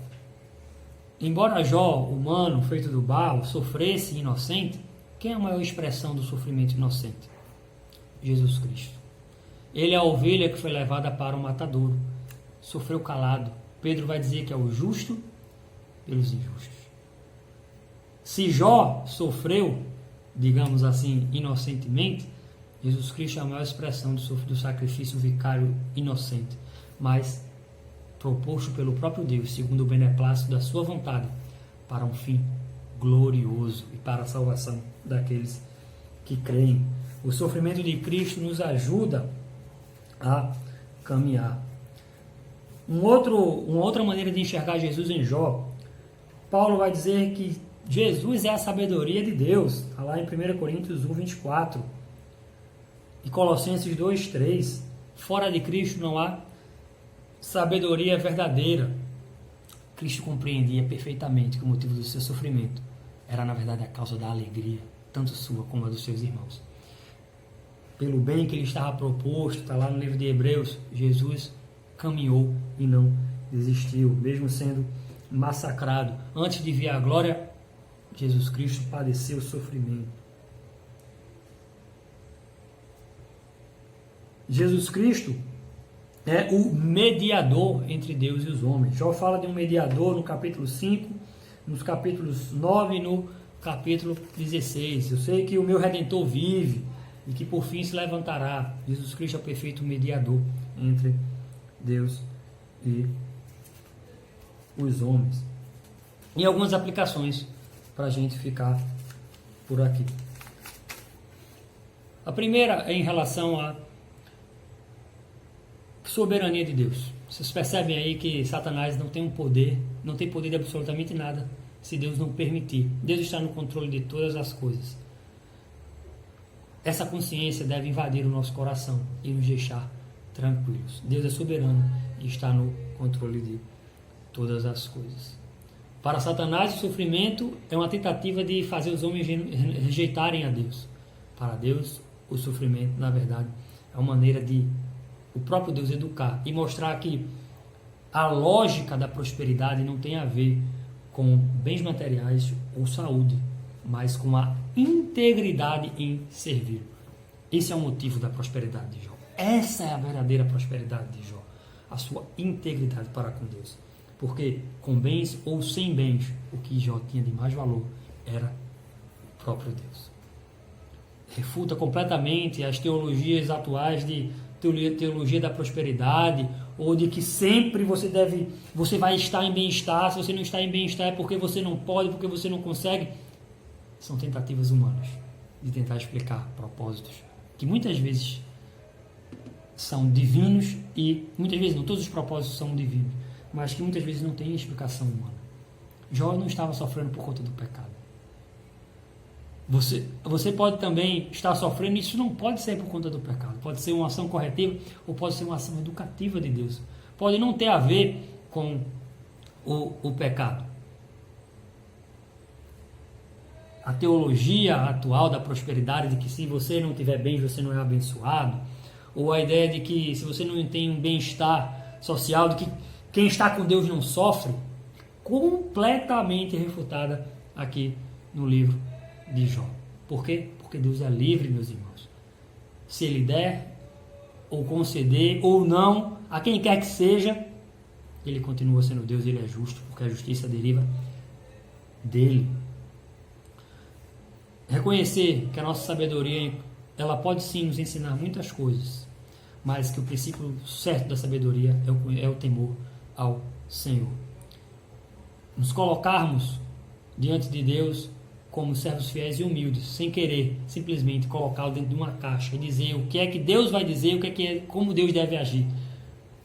embora Jó, humano, feito do barro, sofresse inocente, quem é a maior expressão do sofrimento inocente? Jesus Cristo. Ele é a ovelha que foi levada para o matadouro. Sofreu calado. Pedro vai dizer que é o justo pelos injustos. Se Jó sofreu, digamos assim, inocentemente, Jesus Cristo é a maior expressão do sacrifício vicário inocente, mas proposto pelo próprio Deus, segundo o beneplácito da sua vontade, para um fim glorioso e para a salvação daqueles que creem. O sofrimento de Cristo nos ajuda a caminhar. Uma outra maneira de enxergar Jesus em Jó, Paulo vai dizer que Jesus é a sabedoria de Deus, está lá em 1 Coríntios 1, 24, e Colossenses 2, 3, fora de Cristo não há sabedoria verdadeira. Cristo compreendia perfeitamente que o motivo do seu sofrimento era, na verdade, a causa da alegria, tanto sua como a dos seus irmãos. Pelo bem que ele estava proposto, está lá no livro de Hebreus, Jesus caminhou e não desistiu, mesmo sendo massacrado. Antes de vir a glória, Jesus Cristo padeceu sofrimento. Jesus Cristo é o mediador entre Deus e os homens. Jó fala de um mediador no capítulo 5, nos capítulos 9 e no capítulo 16. Eu sei que o meu Redentor vive e que por fim se levantará. Jesus Cristo é o perfeito mediador entre Deus e os homens. E algumas aplicações para a gente ficar por aqui. A primeira é em relação à soberania de Deus. Vocês percebem aí que Satanás não tem poder de absolutamente nada se Deus não permitir. Deus está no controle de todas as coisas. Essa consciência deve invadir o nosso coração e nos deixar tranquilos. Deus é soberano e está no controle de todas as coisas. Para Satanás, o sofrimento é uma tentativa de fazer os homens rejeitarem a Deus. Para Deus, o sofrimento, na verdade, é uma maneira de o próprio Deus educar e mostrar que a lógica da prosperidade não tem a ver com bens materiais ou saúde, mas com a integridade em servir. Esse é o motivo da prosperidade de Jó. Essa é a verdadeira prosperidade de Jó, a sua integridade para com Deus. Porque com bens ou sem bens, o que Jó tinha de mais valor era o próprio Deus. Refuta completamente as teologias atuais de teologia da prosperidade, ou de que sempre você vai estar em bem-estar. Se você não está em bem-estar é porque você não pode, porque você não consegue. São tentativas humanas de tentar explicar propósitos que muitas vezes são divinos e muitas vezes não todos os propósitos são divinos, mas que muitas vezes não têm explicação humana. Jó não estava sofrendo por conta do pecado. Você pode também estar sofrendo, e isso não pode ser por conta do pecado. Pode ser uma ação corretiva ou pode ser uma ação educativa de Deus. Pode não ter a ver com o pecado. A teologia atual da prosperidade, de que se você não tiver bens, você não é abençoado, ou a ideia de que se você não tem um bem-estar social, de que quem está com Deus não sofre, completamente refutada aqui no livro de Jó. Por quê? Porque Deus é livre, meus irmãos. Se Ele der, ou conceder, ou não, a quem quer que seja, Ele continua sendo Deus, Ele é justo, porque a justiça deriva dEle. Reconhecer que a nossa sabedoria, ela pode sim nos ensinar muitas coisas, mas que o princípio certo da sabedoria é o temor ao Senhor. Nos colocarmos diante de Deus como servos fiéis e humildes, sem querer simplesmente colocá-lo dentro de uma caixa e dizer o que é que Deus vai dizer, como Deus deve agir.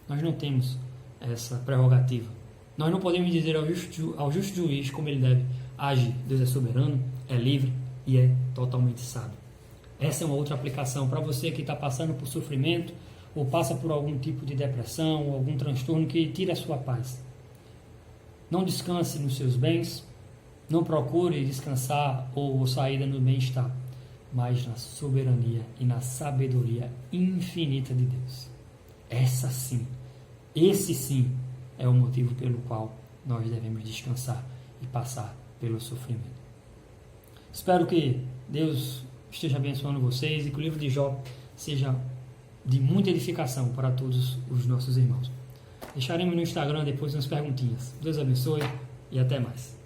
Nós não temos essa prerrogativa. Nós não podemos dizer ao justo juiz como ele deve agir. Deus é soberano, é livre e é totalmente sábio. Essa é uma outra aplicação para você que está passando por sofrimento ou passa por algum tipo de depressão ou algum transtorno que tira a sua paz. Não descanse nos seus bens, não procure descansar ou saída no bem-estar, mas na soberania e na sabedoria infinita de Deus. Esse sim é o motivo pelo qual nós devemos descansar e passar pelo sofrimento. Espero que Deus esteja abençoando vocês e que o livro de Jó seja de muita edificação para todos os nossos irmãos. Deixaremos no Instagram depois umas perguntinhas. Deus abençoe e até mais.